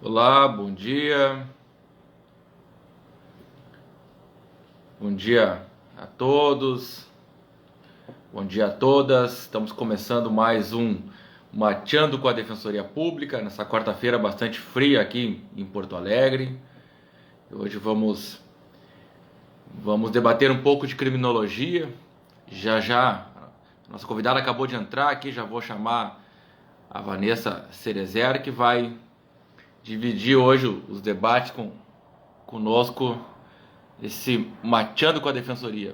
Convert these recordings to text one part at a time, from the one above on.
Olá, bom dia. Bom dia a todos. Bom dia a todas. Estamos começando mais um Mateando com a Defensoria Pública, nessa quarta-feira bastante fria aqui em Porto Alegre. Hoje vamos debater um pouco de criminologia. Já já, nossa convidada acabou de entrar aqui, já vou chamar a Vanessa Cerezer, que vai dividir hoje os debates conosco, esse Mateando com a Defensoria.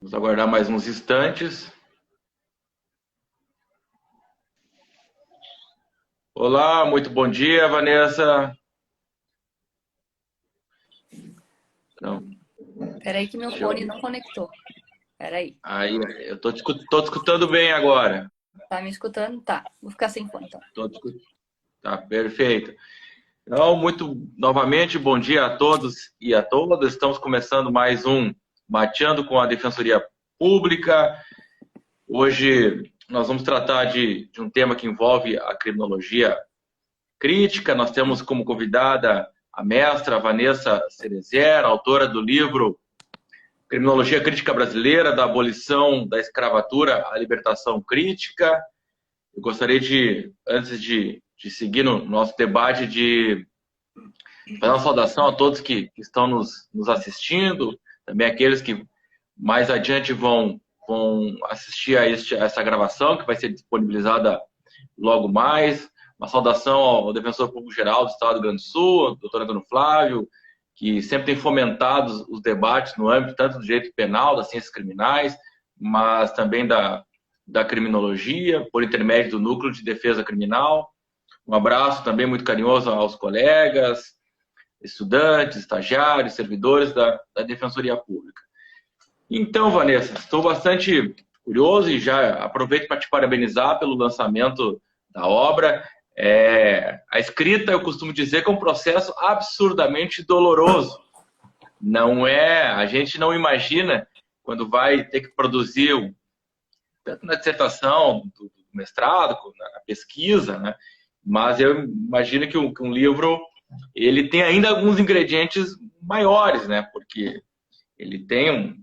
Vamos aguardar mais uns instantes. Olá, muito bom dia, Vanessa. Não, Peraí que meu deixa eu... fone não conectou. Peraí. Aí, eu tô te escutando bem agora. Tá me escutando? Tá. Vou ficar sem fone, então. Tá perfeito. Então, muito novamente, bom dia a todos e a todas. Estamos começando mais um Mateando com a Defensoria Pública. Hoje nós vamos tratar de um tema que envolve a criminologia crítica. Nós temos como convidada a mestra Vanessa Cerezer, autora do livro Criminologia Crítica Brasileira, da abolição da escravatura à libertação crítica. Eu gostaria antes de seguir no nosso debate, de fazer uma saudação a todos que estão nos assistindo, também aqueles que mais adiante vão assistir a essa gravação, que vai ser disponibilizada logo mais. Uma saudação ao Defensor Público Geral do Estado do Rio Grande do Sul, doutor Antônio Flávio, que sempre tem fomentado os debates no âmbito tanto do direito penal, das ciências criminais, mas também da criminologia, por intermédio do Núcleo de Defesa Criminal. Um abraço também muito carinhoso aos colegas, estudantes, estagiários, servidores da Defensoria Pública. Então, Vanessa, estou bastante curioso e já aproveito para te parabenizar pelo lançamento da obra. A escrita, eu costumo dizer que é um processo absurdamente doloroso. Não é, a gente não imagina quando vai ter que produzir, tanto na dissertação, do mestrado, na pesquisa, né? Mas eu imagino que um livro ele tem ainda alguns ingredientes maiores, né? Porque ele tem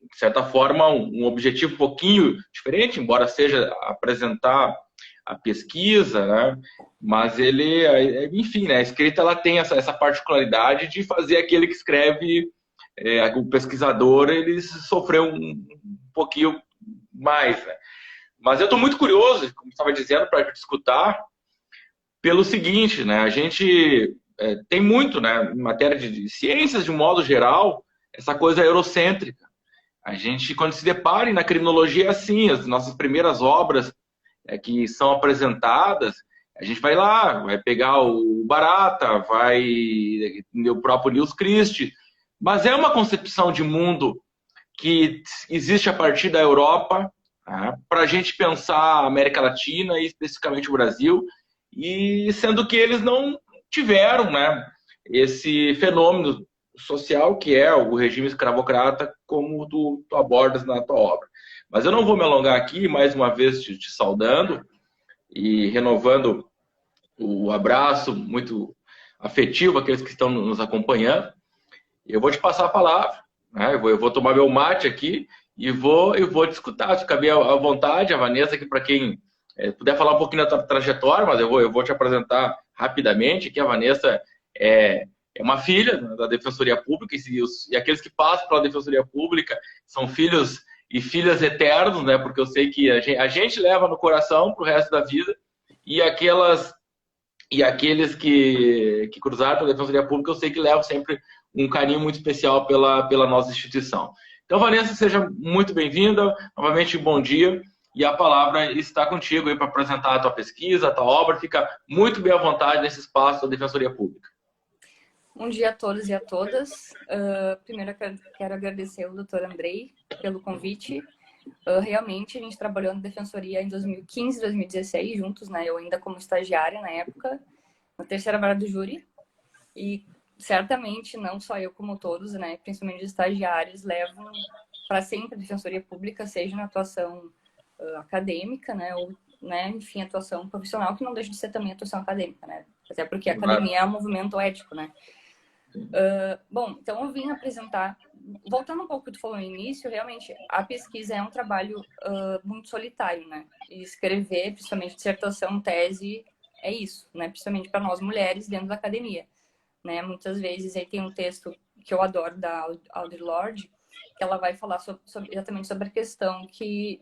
de certa forma, um objetivo um pouquinho diferente, embora seja apresentar a pesquisa, né? Mas ele, enfim, né? A escrita ela tem essa particularidade de fazer aquele que escreve, o pesquisador, ele sofreu um pouquinho mais, né? Mas eu estou muito curioso, como estava dizendo, para te escutar, pelo seguinte, né? A gente tem muito, né, em matéria de ciências, de um modo geral, essa coisa eurocêntrica. A gente, quando se depara na criminologia, é assim, as nossas primeiras obras que são apresentadas, a gente vai lá, vai pegar o Barata, vai o próprio Nils Christie, mas é uma concepção de mundo que existe a partir da Europa, né, para a gente pensar a América Latina e especificamente o Brasil, e sendo que eles não tiveram, né, esse fenômeno social que é o regime escravocrata, como tu abordas na tua obra. Mas eu não vou me alongar aqui, mais uma vez te saudando e renovando o abraço muito afetivo àqueles que estão nos acompanhando. Eu vou te passar a palavra, né? Eu vou tomar meu mate aqui e vou te escutar. Fica bem à vontade, a Vanessa, que para quem puder falar um pouquinho da tua trajetória, mas eu vou te apresentar rapidamente, que a Vanessa é uma filha da Defensoria Pública e aqueles que passam pela Defensoria Pública são filhos e filhas eternos, né? Porque eu sei que a gente leva no coração pro resto da vida e aqueles que cruzaram pela Defensoria Pública, eu sei que levam sempre um carinho muito especial pela nossa instituição. Então, Vanessa, seja muito bem-vinda. Novamente, bom dia. E a palavra está contigo aí para apresentar a tua pesquisa, a tua obra. Fica muito bem à vontade nesse espaço da Defensoria Pública. Bom dia a todos e a todas. Primeiro, eu quero agradecer ao doutor Andrei pelo convite. Realmente, a gente trabalhou na Defensoria em 2015 e 2016 juntos, né? Eu ainda como estagiária na época, na terceira vara do júri. E certamente, não só eu como todos, né? Principalmente os estagiários, levam para sempre a Defensoria Pública, seja na atuação acadêmica, né, ou, né, enfim, atuação profissional, que não deixa de ser também atuação acadêmica, né, até porque a Claro. academia é um movimento ético, né. Bom, então eu vim apresentar, voltando um pouco ao que tu falou no início, realmente a pesquisa é um trabalho muito solitário, né, e escrever, principalmente dissertação, tese, é isso, né, principalmente para nós mulheres dentro da academia, né, muitas vezes aí tem um texto que eu adoro da Audre Lorde, que ela vai falar exatamente sobre a questão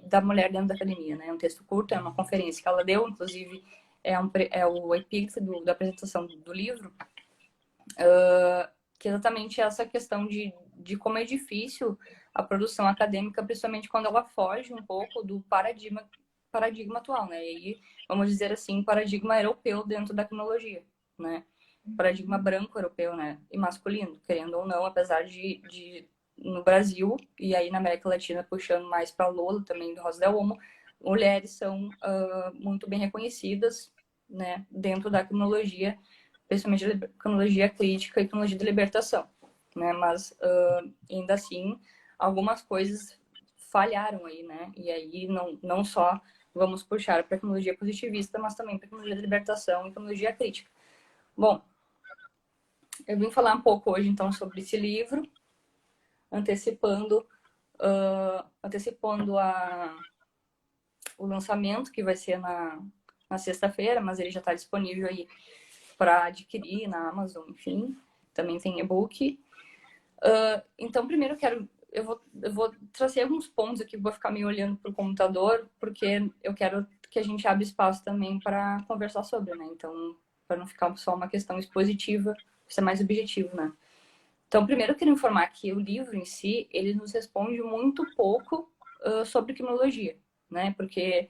da mulher dentro da academia, né? É um texto curto, é uma conferência que ela deu, inclusive é o epígrafe da apresentação do livro, que é exatamente essa questão de como é difícil a produção acadêmica, principalmente quando ela foge um pouco do paradigma atual, né? E aí, vamos dizer assim, paradigma europeu dentro da tecnologia, né? Paradigma branco europeu, né? E masculino, querendo ou não, apesar de no Brasil e aí na América Latina puxando mais para Lola também do Rosa del Olmo, mulheres são muito bem reconhecidas, né? Dentro da tecnologia, principalmente a tecnologia crítica e tecnologia de libertação, né? Mas ainda assim algumas coisas falharam aí, né? E aí não só vamos puxar para a tecnologia positivista, mas também para a tecnologia de libertação e tecnologia crítica. Bom, eu vim falar um pouco hoje, então, sobre esse livro, antecipando o lançamento, que vai ser na sexta-feira, mas ele já está disponível aí para adquirir na Amazon, enfim. Também tem e-book. Então, primeiro eu vou trazer alguns pontos aqui, vou ficar meio olhando para o computador, porque eu quero que a gente abra espaço também para conversar sobre, né? Então, para não ficar só uma questão expositiva, ser mais objetivo, né? Então, primeiro eu quero informar que o livro em si, ele nos responde muito pouco sobre criminologia, né? Porque,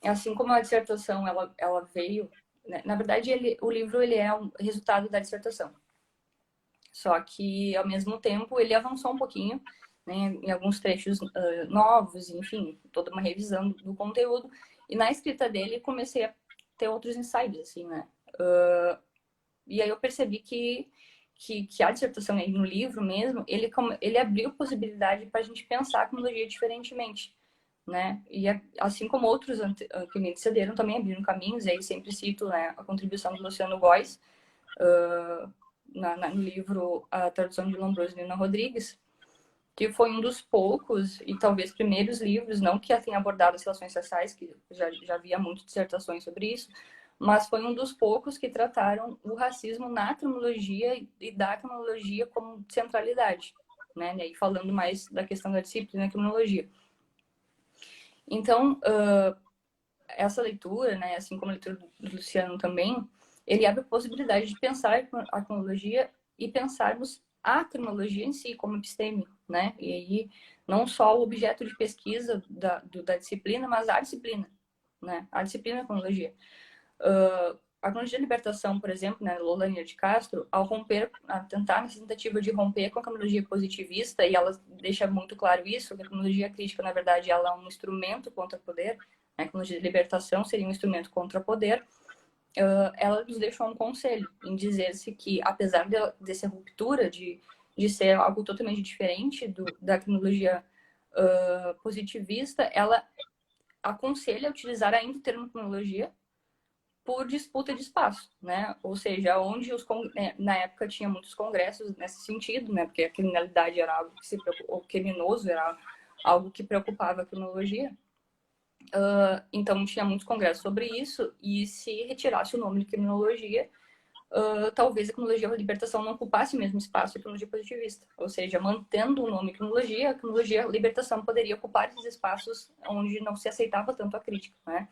assim como a dissertação, ela veio... Né? Na verdade, o livro ele é um resultado da dissertação. Só que, ao mesmo tempo, ele avançou um pouquinho, né, em alguns trechos novos, enfim, toda uma revisão do conteúdo. E na escrita dele, comecei a ter outros insights, assim, né? E aí eu percebi que a dissertação aí no livro mesmo, ele abriu possibilidade para a gente pensar a tecnologia diferentemente, né? E assim como outros que me antecederam também abriram caminhos, e aí sempre cito, né, a contribuição do Luciano Góes, no livro A Tradução de Lombroso e Nina Rodrigues, que foi um dos poucos e talvez primeiros livros, não que tenha abordado as relações sociais, que já havia muitas dissertações sobre isso, mas foi um dos poucos que trataram o racismo na criminologia e da criminologia como centralidade, né? E falando mais da questão da disciplina criminologia. Então, essa leitura, né, assim como a leitura do Luciano também, ele abre a possibilidade de pensar a cronologia e pensarmos a cronologia em si, como episteme, né? E aí, não só o objeto de pesquisa da disciplina, mas a disciplina, né? A disciplina da cronologia. A cronologia de libertação, por exemplo, né, Lola de Castro, ao tentar nessa tentativa de romper com a cronologia positivista, e ela deixa muito claro isso, que a cronologia crítica, na verdade, ela é um instrumento contra o poder, né? A cronologia de libertação seria um instrumento contra o poder. Ela nos deixou um conselho em dizer-se que, apesar dessa ruptura de ser algo totalmente diferente da cronologia positivista, ela aconselha a utilizar ainda o termo cronologia por disputa de espaço, né? Ou seja, onde na época tinha muitos congressos nesse sentido, né? Porque a criminalidade era algo o criminoso era algo que preocupava a criminologia. Então tinha muitos congressos sobre isso, e se retirasse o nome de criminologia, talvez a criminologia da libertação não ocupasse o mesmo espaço que a criminologia positivista. Ou seja, mantendo o nome criminologia, a criminologia libertação poderia ocupar esses espaços onde não se aceitava tanto a crítica, né?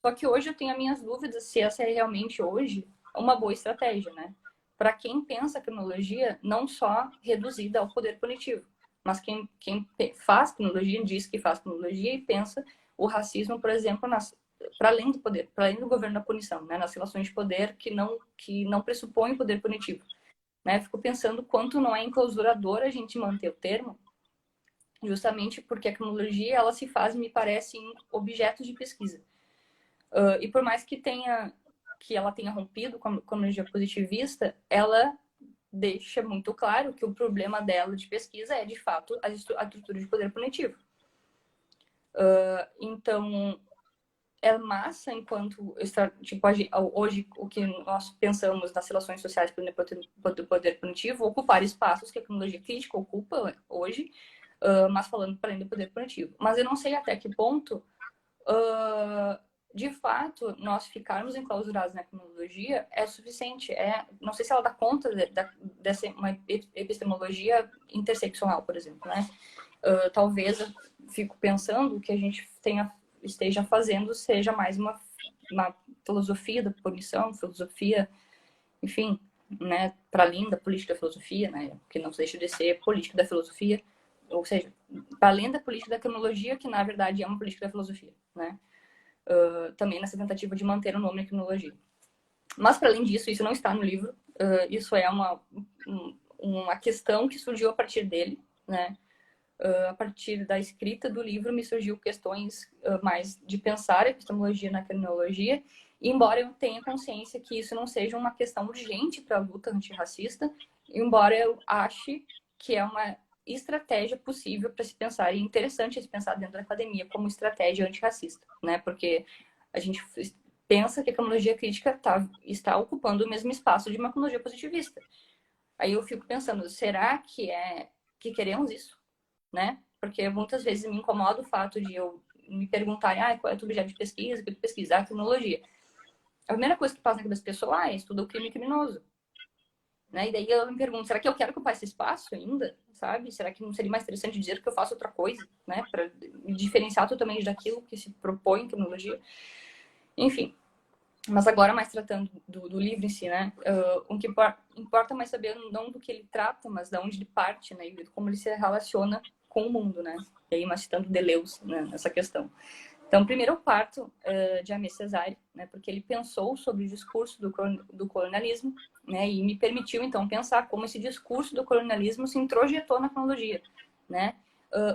Só que hoje eu tenho as minhas dúvidas se essa é realmente hoje uma boa estratégia, né? Para quem pensa a criminologia não só reduzida ao poder punitivo, mas quem faz criminologia, diz que faz criminologia e pensa o racismo, por exemplo, para além do poder, para além do governo da punição, né? Nas relações de poder que não pressupõem poder punitivo, né? Fico pensando quanto não é enclausurador a gente manter o termo, justamente porque a criminologia ela se faz, me parece, em objetos de pesquisa. E por mais que ela tenha rompido com a cronologia positivista, ela deixa muito claro que o problema dela de pesquisa é, de fato, a estrutura de poder punitivo. Então, é massa enquanto, tipo, hoje o que nós pensamos nas relações sociais do poder punitivo, ocupar espaços que a criminologia crítica ocupa hoje, mas falando para além do poder punitivo. Mas eu não sei até que ponto, de fato, nós ficarmos enclausurados na criminologia é suficiente. Não sei se ela dá conta dessa uma epistemologia interseccional, por exemplo, né? Talvez eu fico pensando que a gente esteja fazendo seja mais uma filosofia da punição, filosofia, enfim, né, para além da política da filosofia, né, que não deixa de ser política da filosofia, ou seja, para além da política da criminologia, que na verdade é uma política da filosofia, né, também nessa tentativa de manter o nome da criminologia. Mas para além disso, isso não está no livro, isso é uma questão que surgiu a partir dele, né. A partir da escrita do livro me surgiu questões mais de pensar a epistemologia na criminologia, e embora eu tenha consciência que isso não seja uma questão urgente para a luta antirracista, embora eu ache que é uma estratégia possível para se pensar, e interessante se pensar dentro da academia como estratégia antirracista, né? Porque a gente pensa que a criminologia crítica está ocupando o mesmo espaço de uma criminologia positivista. Aí eu fico pensando, será que queremos isso? Né? Porque muitas vezes me incomoda o fato de eu me perguntar qual é o teu objeto de pesquisa, que tu pesquisar a criminologia. A primeira coisa que passa na cabeça da pessoa estuda o crime criminoso. Né? E daí eu me pergunto, será que eu quero ocupar esse espaço ainda? Sabe? Será que não seria mais interessante dizer que eu faço outra coisa? Né? Para me diferenciar totalmente daquilo que se propõe em criminologia? Enfim. Mas agora, mais tratando do livro em si, né? O que importa mais saber não do que ele trata, mas de onde ele parte, né? E como ele se relaciona com o mundo, né? E aí, mas citando Deleuze, né, nessa questão. Então, primeiro eu parto de Aimé Césaire, né? Porque ele pensou sobre o discurso do colonialismo, né? E me permitiu, então, pensar como esse discurso do colonialismo se introjetou na cronologia, né?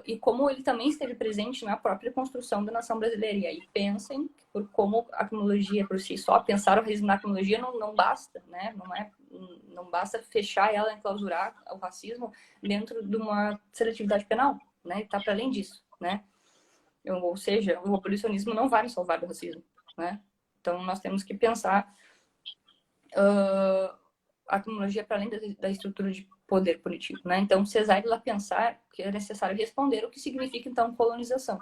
E como ele também esteve presente na própria construção da nação brasileira. E aí pensem por como a cronologia por si só, pensar o racismo na cronologia não basta, né? Não basta fechar ela, enclausurar o racismo dentro de uma seletividade penal, né? Está para além disso, né? Ou seja, o abolicionismo não vai nos salvar do racismo, né? Então nós temos que pensar a cronologia para além da estrutura de poder punitivo, né? Então, Césaire lá pensar que é necessário responder o que significa, então, colonização,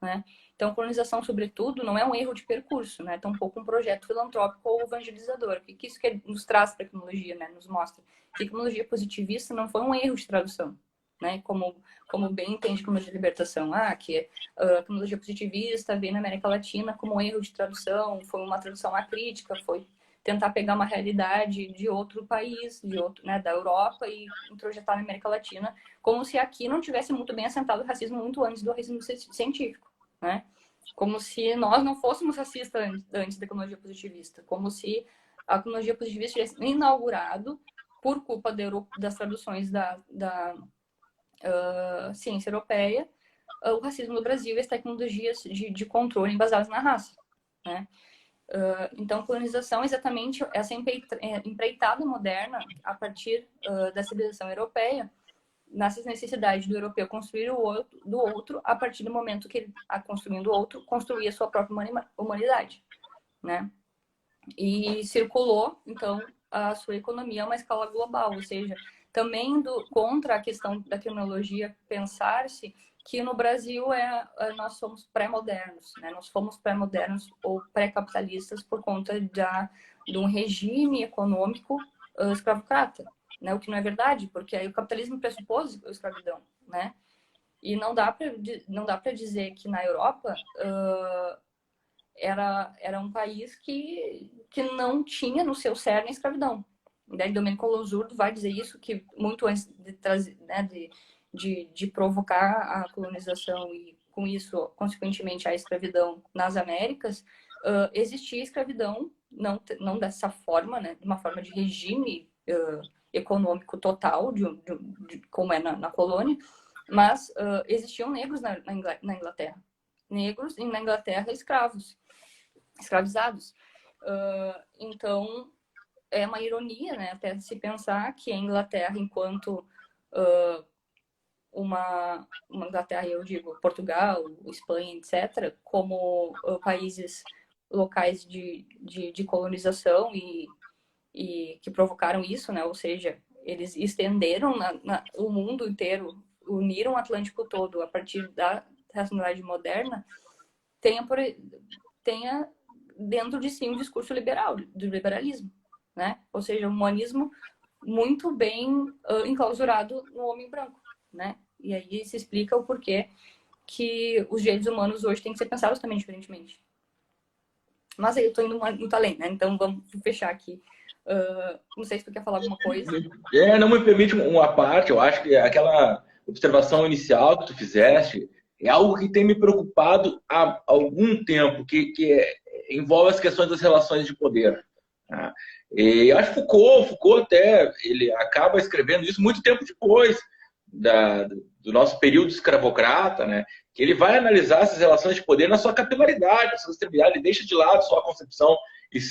né? Então, colonização, sobretudo, não é um erro de percurso, né? Tampouco um projeto filantrópico ou evangelizador. O que isso nos traz para a cronologia, né? Nos mostra que a cronologia positivista não foi um erro de tradução, né? Como bem entende a cronologia de libertação. Que a cronologia positivista veio na América Latina como um erro de tradução, foi uma tradução acrítica, foi tentar pegar uma realidade de outro país, né, da Europa e introjetar na América Latina, como se aqui não tivesse muito bem assentado o racismo muito antes do racismo científico, né? Como se nós não fôssemos racistas antes da cronologia positivista, como se a cronologia positivista tivesse inaugurado por culpa das traduções da ciência europeia, o racismo no Brasil e as tecnologias de controle baseadas na raça, né? Então, colonização é exatamente essa empreitada moderna a partir da civilização europeia, nessas necessidades do europeu construir do outro, a partir do momento que ele, construindo o outro, construía a sua própria humanidade, né? E circulou, então, a sua economia a uma escala global, ou seja, também contra a questão da criminologia pensar-se que no Brasil nós somos pré-modernos, né? Nós fomos pré-modernos ou pré-capitalistas por conta de um regime econômico escravocrata, né? O que não é verdade, porque aí o capitalismo pressupôs a escravidão, né? E não dá para dizer que na Europa era um país que não tinha no seu cerne a escravidão. Daí Domenico Losurdo vai dizer isso, que muito antes de trazer, né, de provocar a colonização e, com isso, consequentemente, a escravidão nas Américas, existia escravidão, não dessa forma, né, de uma forma de regime econômico total, como é na colônia, mas existiam negros na Inglaterra. Negros e na Inglaterra escravizados. Então, é uma ironia, né, até se pensar que a Inglaterra, enquanto uma Inglaterra, eu digo Portugal, Espanha, etc., como países locais de colonização e que provocaram isso, né? Ou seja, eles estenderam o mundo inteiro, uniram o Atlântico todo a partir da racionalidade moderna, tenha dentro de si um discurso liberal, do liberalismo, né? Ou seja, um humanismo muito bem enclausurado no homem branco, né? E aí se explica o porquê que os direitos humanos hoje têm que ser pensados também diferentemente. Mas aí eu tô indo muito além, né? Então vamos fechar aqui. Não sei se tu quer falar alguma coisa. Não me permite uma parte, eu acho que aquela observação inicial que tu fizeste é algo que tem me preocupado há algum tempo, que envolve as questões das relações de poder. Tá? E eu acho que Foucault até, ele acaba escrevendo isso muito tempo depois do nosso período escravocrata, né? Que ele vai analisar essas relações de poder na sua capilaridade, na sua extremidade, ele deixa de lado só a concepção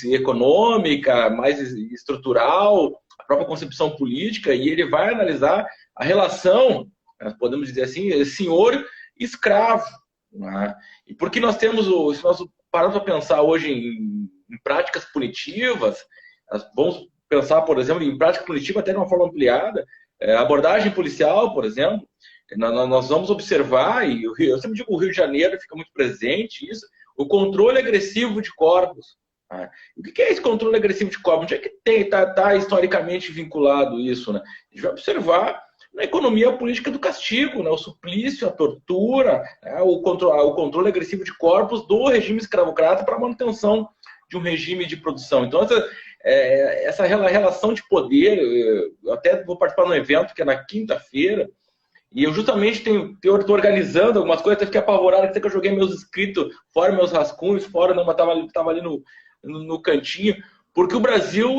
econômica, mais estrutural, a própria concepção política, e ele vai analisar a relação, nós podemos dizer assim, senhor e escravo. Né? E porque nós temos, se nós pararmos para pensar hoje em práticas punitivas, vamos pensar, por exemplo, em prática punitiva até de uma forma ampliada, abordagem policial, por exemplo, nós vamos observar, e eu sempre digo o Rio de Janeiro fica muito presente isso, o controle agressivo de corpos. Tá? O que é esse controle agressivo de corpos? Onde é que está historicamente vinculado isso? Né? A gente vai observar na economia política do castigo, né? O suplício, a tortura, né? o controle agressivo de corpos do regime escravocrata para a manutenção de um regime de produção. Então, essa relação de poder, eu até vou participar de um evento que é na quinta-feira, e eu justamente estou organizando algumas coisas, até fiquei apavorado, até que eu joguei meus escritos fora, meus rascunhos fora, não, mas estava ali no cantinho, porque o Brasil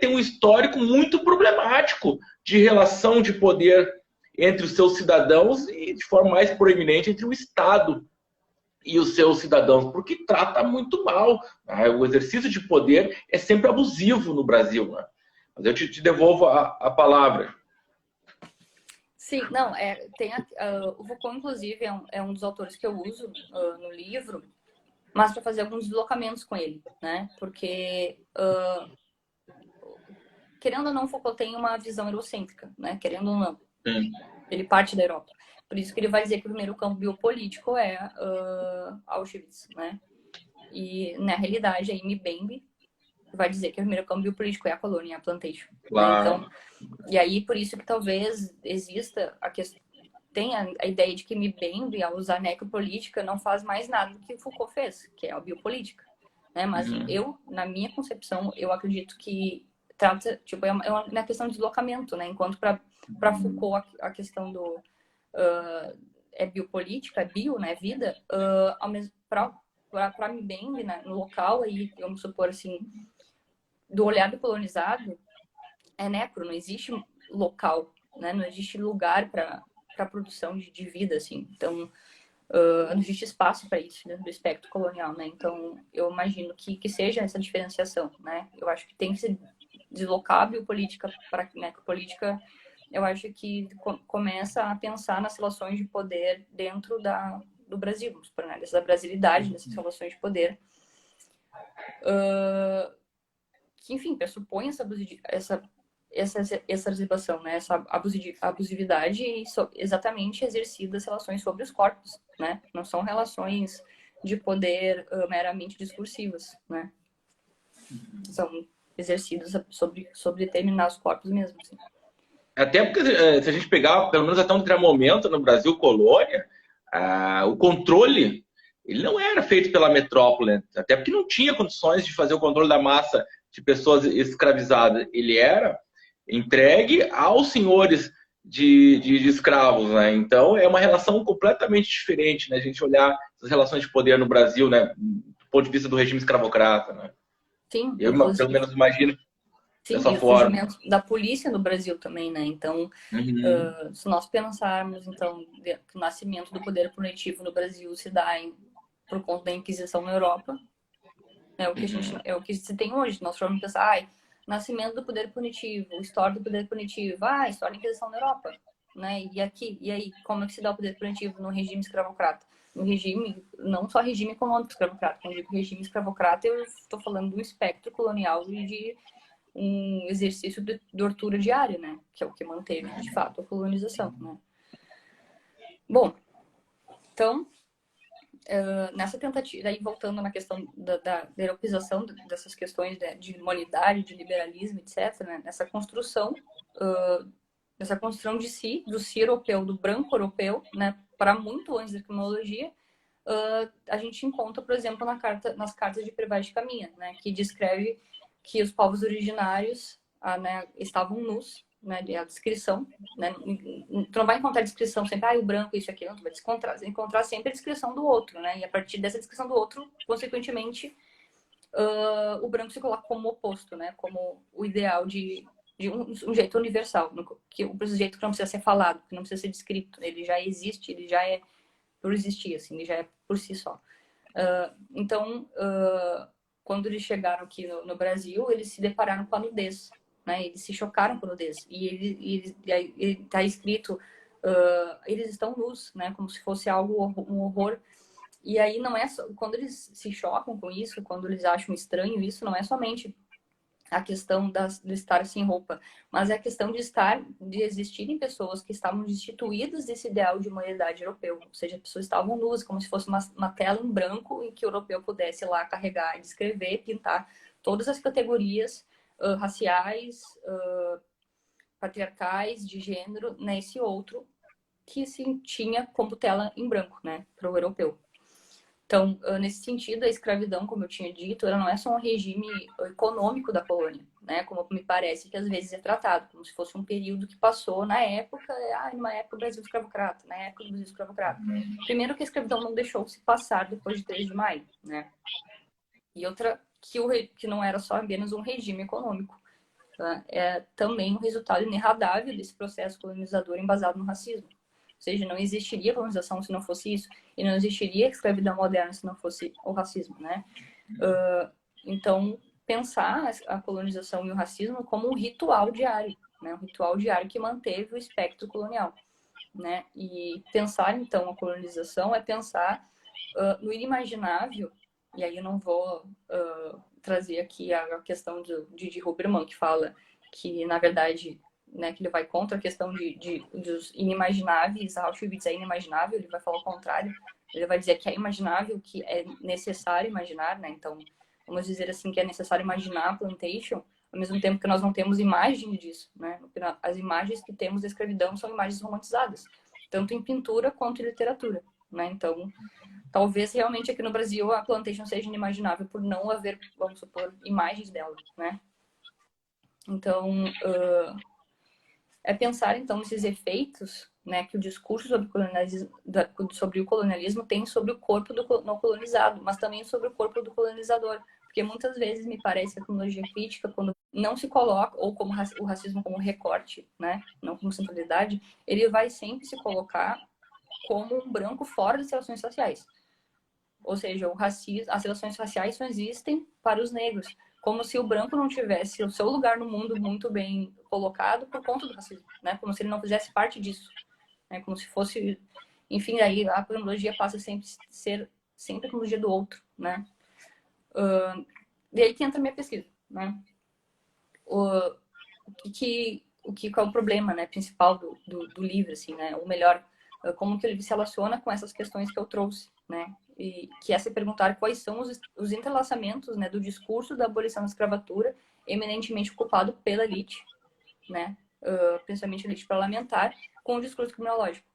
tem um histórico muito problemático de relação de poder entre os seus cidadãos e, de forma mais proeminente, entre o Estado e os seus cidadãos, porque trata muito mal. Né? O exercício de poder é sempre abusivo no Brasil. Né? Mas eu te devolvo a palavra. Sim, não, o Foucault, inclusive, é um dos autores que eu uso no livro, mas para fazer alguns deslocamentos com ele, né? Porque, querendo ou não, Foucault tem uma visão eurocêntrica, né? Querendo ou não. Sim. Ele parte da Europa. Por isso que ele vai dizer que o primeiro campo biopolítico é Auschwitz, né? E, na realidade, a Mbembe vai dizer que o primeiro campo biopolítico é a colônia, a plantation. Claro. Né? Então, e aí, por isso que talvez exista tenha a ideia de que Mbembe, ao usar necropolítica, não faz mais nada do que o Foucault fez, que é a biopolítica. Né? Mas na minha concepção, eu acredito que trata, tipo, é uma questão de deslocamento, né? Enquanto para Foucault a questão do é biopolítica, é bio, né? Vida, para Mbembe, né? No local, aí, vamos supor assim, do olhar do colonizado, é necro, não existe local, né? Não existe lugar para produção de vida, assim. Então, não existe espaço para isso dentro do espectro colonial, né? Então, eu imagino que seja essa diferenciação, né? Eu acho que tem que se deslocar a biopolítica para a necropolítica. Eu acho que começa a pensar nas relações de poder dentro do Brasil, vamos supor, né? Dessa brasilidade, dessas relações de poder. Que, enfim, pressupõe essa exacerbação, né? Essa abusividade exatamente exercida as relações sobre os corpos, né? Não são relações de poder meramente discursivas, né? São exercidas sobre determinados corpos mesmo. Assim. Até porque, se a gente pegar, pelo menos até um determinado momento no Brasil colônia, o controle ele não era feito pela metrópole, até porque não tinha condições de fazer o controle da massa de pessoas escravizadas. Ele era entregue aos senhores de escravos, né? Então é uma relação completamente diferente, né? A gente olhar as relações de poder no Brasil, né? Do ponto de vista do regime escravocrata, né? Sim, eu pelo menos imagino dessa e o forma. surgimento da polícia no Brasil também, né? Então, se nós pensarmos, então, que o nascimento do poder punitivo no Brasil se dá por conta da Inquisição na Europa, é o que se tem hoje. Nós formos pensar, nascimento do poder punitivo, história do poder punitivo, história da Inquisição na Europa. né? E aqui, e aí, como é que se dá o poder punitivo no regime escravocrata? No regime, não só regime econômico escravocrata, quando eu digo regime escravocrata, eu estou falando do espectro colonial e de um exercício de tortura diária, né? Que é o que manteve, de fato, a colonização, né? Bom, então, nessa tentativa, aí voltando na questão da europização dessas questões de humanidade, de liberalismo, etc., né? Nessa construção de si, do si europeu, do branco europeu, né? Para muito antes da criminologia, a gente encontra, por exemplo, nas cartas de Privade de Caminha, né? Que descreve que os povos originários né, estavam nus, né, a descrição, né, tu não vai encontrar a descrição sempre, o branco, isso aqui, não, tu vai encontrar sempre a descrição do outro, né, e a partir dessa descrição do outro, consequentemente, o branco se coloca como oposto, né, como o ideal de um jeito universal, que o jeito que não precisa ser falado, que não precisa ser descrito, ele já existe, ele já é por existir, assim, ele já é por si só. Então, quando eles chegaram aqui no Brasil, eles se depararam com a nudez, né? Eles se chocaram com a nudez. E está escrito, eles estão nus, né? Como se fosse algo, um horror. E aí não é só, quando eles se chocam com isso, quando eles acham estranho isso, não é somente a questão de estar sem roupa, mas é a questão de existirem pessoas que estavam destituídas desse ideal de humanidade europeu, ou seja, pessoas estavam nuas, como se fosse uma tela em branco em que o europeu pudesse lá carregar, descrever, pintar todas as categorias raciais, patriarcais, de gênero, nesse outro que se tinha como tela em branco, né, para o europeu. Então, nesse sentido, a escravidão, como eu tinha dito, ela não é só um regime econômico da colônia, né? Como me parece que às vezes é tratado, como se fosse um período que passou na época, numa época do Brasil escravocrata, na época do Brasil escravocrata. Primeiro que a escravidão não deixou se passar depois de 3 de maio, né? E outra, que não era só apenas um regime econômico, tá? É também um resultado inerradável desse processo colonizador embasado no racismo. Ou seja, não existiria colonização se não fosse isso, e não existiria escravidão moderna se não fosse o racismo, né? Então, pensar a colonização e o racismo como um ritual diário, né? Um ritual diário que manteve o espectro colonial, né? E pensar, então, a colonização é pensar no inimaginável, e aí eu não vou trazer aqui a questão de Huberman, que fala que, na verdade, né, que ele vai contra a questão dos inimagináveis, Auschwitz é inimaginável, ele vai falar o contrário, ele vai dizer que é imaginável, que é necessário imaginar, né, então, vamos dizer assim, que é necessário imaginar a plantation, ao mesmo tempo que nós não temos imagem disso, né, as imagens que temos da escravidão são imagens romantizadas, tanto em pintura quanto em literatura, né, então, talvez realmente aqui no Brasil a plantation seja inimaginável por não haver, vamos supor, imagens dela, né, então, é pensar, então, nesses efeitos, né, que o discurso sobre o colonialismo tem sobre o corpo do não colonizado, mas também sobre o corpo do colonizador. Porque muitas vezes me parece que a cronologia crítica, quando não se coloca, ou como o racismo como recorte, né, não como centralidade, ele vai sempre se colocar como um branco fora das relações sociais. Ou seja, as relações raciais só existem para os negros, como se o branco não tivesse o seu lugar no mundo muito bem colocado por conta do racismo, né? Como se ele não fizesse parte disso, né? Como se fosse, enfim, aí a cronologia passa a ser sempre a cronologia do outro, né? E aí que entra a minha pesquisa, né? Qual é o problema, né, principal do livro, assim, né? Ou melhor, como que ele se relaciona com essas questões que eu trouxe, né? E que é se perguntar quais são os entrelaçamentos, né, do discurso da abolição da escravatura, eminentemente ocupado pela elite, né, principalmente a elite parlamentar, com o discurso criminológico,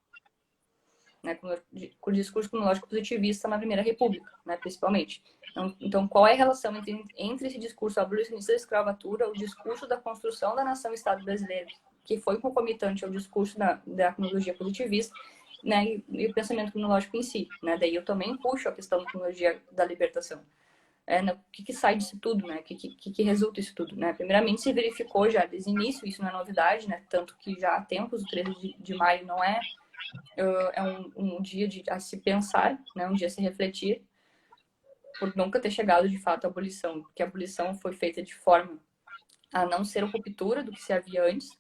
né, com o discurso criminológico positivista na Primeira República, né, principalmente. Então, qual é a relação entre esse discurso abolicionista da escravatura, o discurso da construção da nação-estado brasileira, que foi concomitante ao discurso da cronologia positivista, né, e o pensamento cronológico em si, né? Daí eu também puxo a questão da cronologia da libertação. O que sai disso tudo, né? O que resulta isso tudo, né? Primeiramente, se verificou já desde o início, isso não é novidade, né? Tanto que já há tempos, o 13 de maio não é um dia a se pensar, né? Um dia a se refletir, por nunca ter chegado de fato à abolição, porque a abolição foi feita de forma a não ser a ruptura do que se havia antes,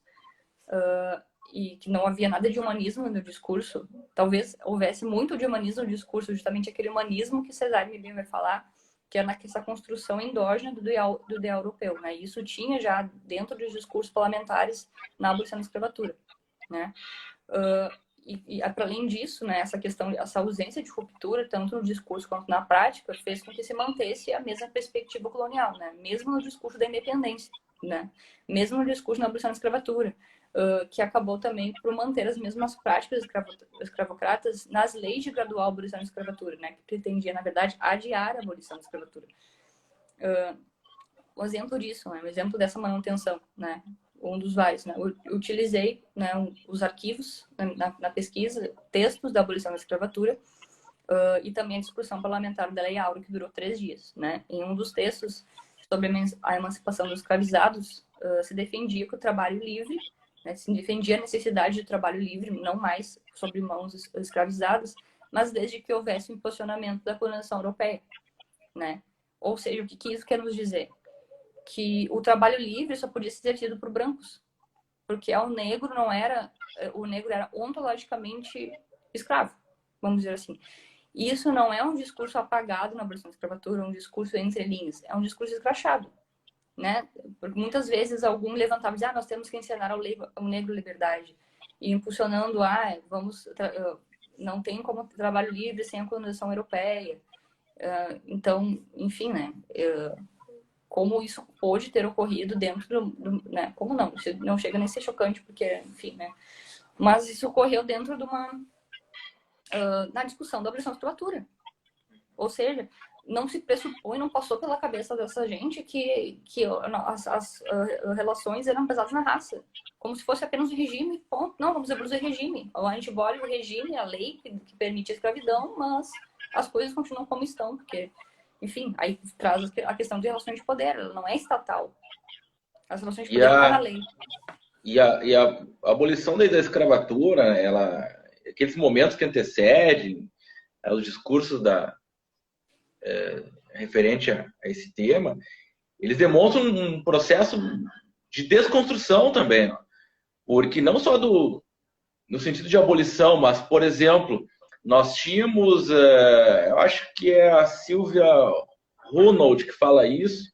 e que não havia nada de humanismo no discurso. Talvez houvesse muito de humanismo no discurso, justamente aquele humanismo que Cesare Millan vai falar, que é nessa construção endógena do ideal europeu, né? Isso tinha já dentro dos discursos parlamentares na abolição da escravatura, né? Para além disso, né, essa ausência de ruptura, tanto no discurso quanto na prática, fez com que se mantesse a mesma perspectiva colonial, né? Mesmo no discurso da independência, né? Mesmo no discurso da abolição da escravatura, que acabou também por manter as mesmas práticas escravocratas nas leis de gradual abolição da escravatura, né? Que pretendia, na verdade, adiar a abolição da escravatura. Um exemplo disso, né? Um exemplo dessa manutenção, né? Um dos vários, né? Eu utilizei, né, os arquivos na pesquisa, textos da abolição da escravatura e também a discussão parlamentar da Lei Áurea, que durou 3 dias, né? Em um dos textos sobre a emancipação dos escravizados, se defendia que o trabalho livre, né, se defendia a necessidade de trabalho livre, não mais sobre mãos escravizadas, mas desde que houvesse um impulsionamento da colonização europeia, né? Ou seja, o que isso quer nos dizer? Que o trabalho livre só podia ser exercido por brancos, porque o negro era ontologicamente escravo, vamos dizer assim. E isso não é um discurso apagado na abolição da escravatura, um discurso entre linhas, é um discurso escrachado, né? Porque muitas vezes algum levantava e dizia, nós temos que ensinar ao negro liberdade, e impulsionando, não tem como trabalho livre sem a colonização europeia. Então, enfim, né? Como isso pôde ter ocorrido dentro né? Como não? Isso não chega nem a ser chocante, porque, enfim, né? Mas isso ocorreu dentro de na discussão da abolição da escravatura. Ou seja, não se pressupõe, não passou pela cabeça dessa gente que as relações eram baseadas na raça. Como se fosse apenas o regime, ponto. Não, vamos abolir o regime. A gente abole o regime, a lei que permite a escravidão, mas as coisas continuam como estão, porque... Enfim, aí traz a questão de relações de poder, ela não é estatal. As relações de poder estão na lei. E a abolição da escravatura, aqueles momentos que antecedem os discursos referente a esse tema, eles demonstram um processo de desconstrução também. Porque não só no sentido de abolição, mas, por exemplo, nós tínhamos, eu acho que é a Silvia Ronald que fala isso,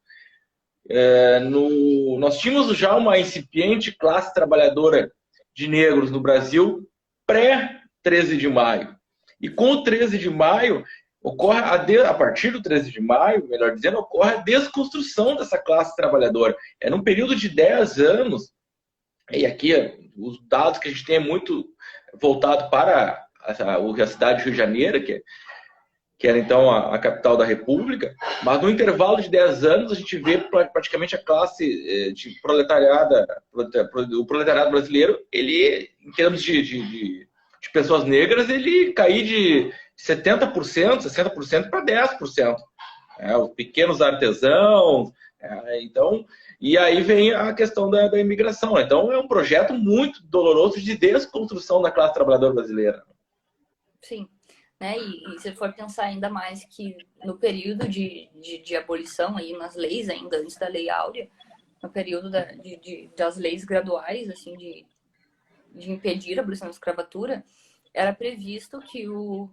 nós tínhamos já uma incipiente classe trabalhadora de negros no Brasil pré-13 de maio. E com o 13 de maio, ocorre a partir do 13 de maio, melhor dizendo, ocorre a desconstrução dessa classe trabalhadora. É num período de 10 anos, e aqui os dados que a gente tem é muito voltado para a cidade de Rio de Janeiro, que era então a capital da República, mas no intervalo de 10 anos a gente vê praticamente a classe de o proletariado brasileiro, ele, em termos de pessoas negras, ele cair de 70%, 60% para 10%. Os pequenos artesãos, então... E aí vem a questão da imigração. Então, é um projeto muito doloroso de desconstrução da classe trabalhadora brasileira. Sim. Né? E se for pensar ainda mais que no período de abolição, aí, nas leis ainda, antes da Lei Áurea, no período das leis graduais, assim, de impedir a abolição da escravatura, era previsto que o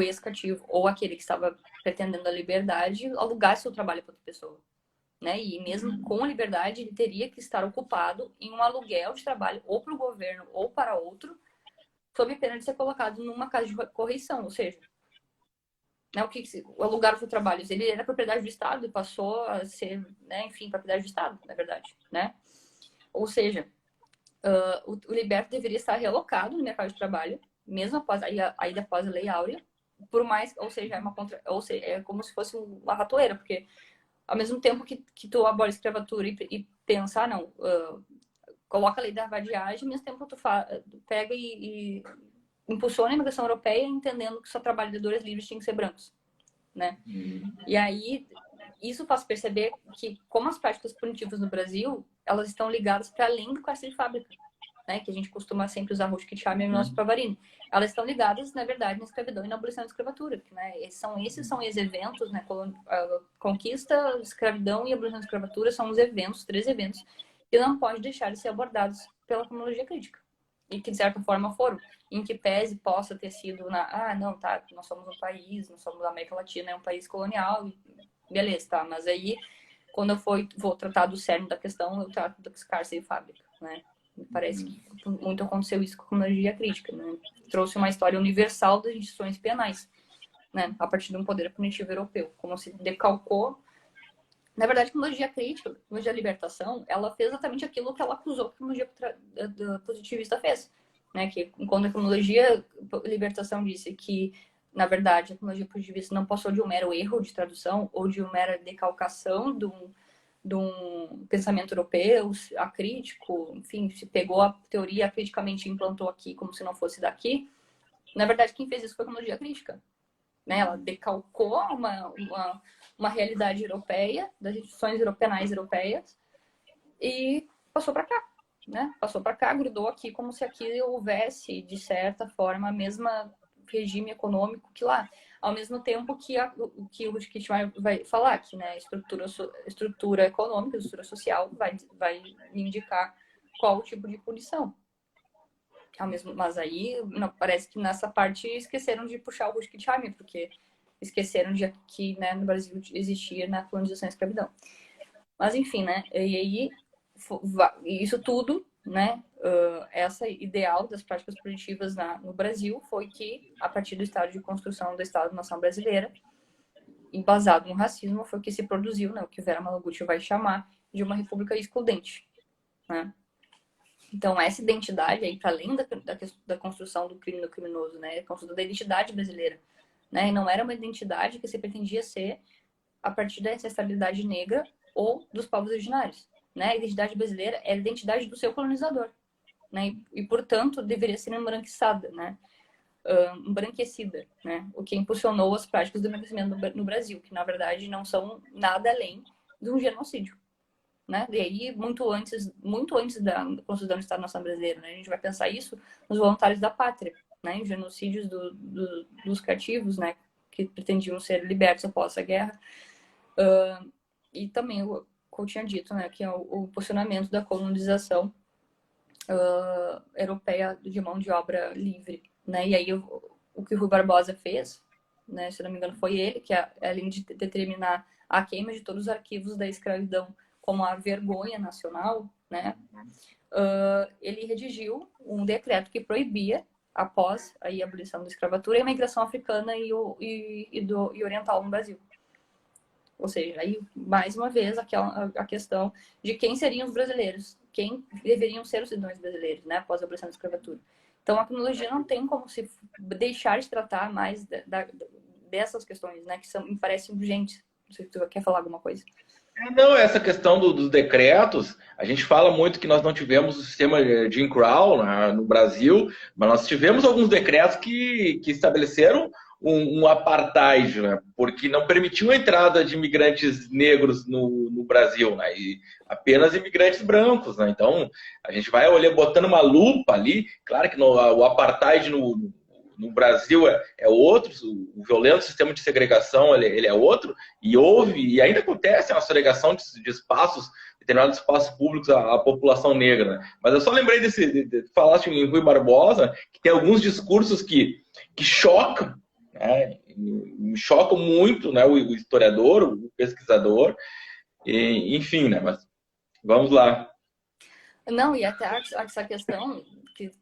ex-cativo, ou aquele que estava pretendendo a liberdade, alugasse o trabalho para outra pessoa. Né? E mesmo com a liberdade, ele teria que estar ocupado em um aluguel de trabalho ou para o governo ou para outro, sob pena de ser colocado numa casa de correição, ou seja, né, o alugar o trabalho, ele era propriedade do Estado e passou a ser, né, enfim, propriedade do Estado, na verdade, né? Ou seja, o liberto deveria estar realocado no mercado de trabalho, mesmo após após a Lei Áurea, por mais, ou seja, é como se fosse uma ratoeira, porque ao mesmo tempo que tu abole a escravatura e pensa, não, coloca a lei da vadiagem, ao mesmo tempo tu pega e impulsiona a imigração europeia, entendendo que só trabalhadores livres tinham que ser brancos, né? E aí, isso faz perceber que, como as práticas punitivas no Brasil, elas estão ligadas para além do cárcere de fábrica, né? Que a gente costuma sempre usar Rush Kitchami e o nosso Pavarini. Elas estão ligadas, na verdade, na escravidão e na abolição da escravatura, né? Esses são os eventos, né? Conquista, escravidão e abolição da escravatura são os eventos, 3 eventos, que não podem deixar de ser abordados pela cronologia crítica. E que, de certa forma, foram. Em que pese possa ter sido não, tá, nós somos um país, nós somos da América Latina, é um país colonial, beleza, tá, mas aí, quando eu vou tratar do cerne da questão, eu trato do cárcere e fábrica, né? Me parece que muito aconteceu isso com a cronologia crítica, né? Trouxe uma história universal das instituições penais, né? A partir de um poder punitivo europeu, como se decalcou. Na verdade, a cronologia crítica, a cronologia da libertação, ela fez exatamente aquilo que ela acusou que a cronologia positivista fez. Né? Que quando a cronologia libertação disse que, na verdade, a cronologia positivista não passou de um mero erro de tradução ou de uma mera decalcação de um pensamento europeu, acrítico, enfim, se pegou a teoria acriticamente e implantou aqui como se não fosse daqui. Na verdade, quem fez isso foi a cronologia crítica. Né? Ela decalcou uma realidade europeia, das instituições penais europeias, e passou para cá. Né? Passou para cá, grudou aqui, como se aqui houvesse, de certa forma, a mesma regime econômico que lá. Ao mesmo tempo que o Rutkit vai falar que, né, estrutura econômica, estrutura social vai indicar qual o tipo de punição. Mas aí parece que nessa parte esqueceram de puxar o Rutkit, porque esqueceram de que, né, no Brasil existia na colonização e escravidão. Mas enfim, né? E aí isso tudo, né? Essa ideal das práticas punitivas no Brasil foi que, a partir do estado de construção do Estado-nação brasileira, embasado no racismo, foi que se produziu, né, o que o Vera Malaguti vai chamar de uma república excludente, né? Então, essa identidade aí, para além da construção do crime no criminoso, né, a construção da identidade brasileira, né, e não era uma identidade que se pretendia ser a partir da ancestralidade negra ou dos povos originários, né? A identidade brasileira é a identidade do seu colonizador, né? E portanto, deveria ser embranquiçada, né? Embranquecida, né? O que impulsionou as práticas do embranquecimento no Brasil, que na verdade não são nada além de um genocídio, né? E aí, muito antes da construção do Estado-nação brasileiro, né? A gente vai pensar isso nos voluntários da pátria, né? Em genocídios dos cativos, né? Que pretendiam ser libertos após a guerra. E também, como eu tinha dito, né? Que é o posicionamento da colonização europeia de mão de obra livre, né? E aí, o que o Rui Barbosa fez, né? Se não me engano, foi ele, que além de determinar a queima de todos os arquivos da escravidão como a vergonha nacional, né? Ele redigiu um decreto que proibia, após a abolição da escravatura, a imigração africana e oriental no Brasil. Ou seja, aí, mais uma vez, a questão de quem seriam os brasileiros, quem deveriam ser os cidadãos brasileiros, né, após a abolição da escravatura. Então, a cronologia não tem como se deixar de tratar mais dessas questões, né, que me parecem urgentes. Não sei se tu quer falar alguma coisa. Não, essa questão dos decretos, a gente fala muito que nós não tivemos o sistema de Jim Crow no Brasil, mas nós tivemos alguns decretos que estabeleceram um apartheid, né? Porque não permitiu a entrada de imigrantes negros no Brasil, né? E apenas imigrantes brancos, né? Então, a gente vai olhar, botando uma lupa ali, claro que o apartheid no Brasil é outro, o violento sistema de segregação ele é outro, e e ainda acontece a segregação de espaços, determinados espaços públicos à população negra. Né? Mas eu só lembrei falaste em Rui Barbosa, que tem alguns discursos que chocam, né? Me chocam muito, né? O historiador, o pesquisador, enfim, né? Mas vamos lá. Não, e até essa questão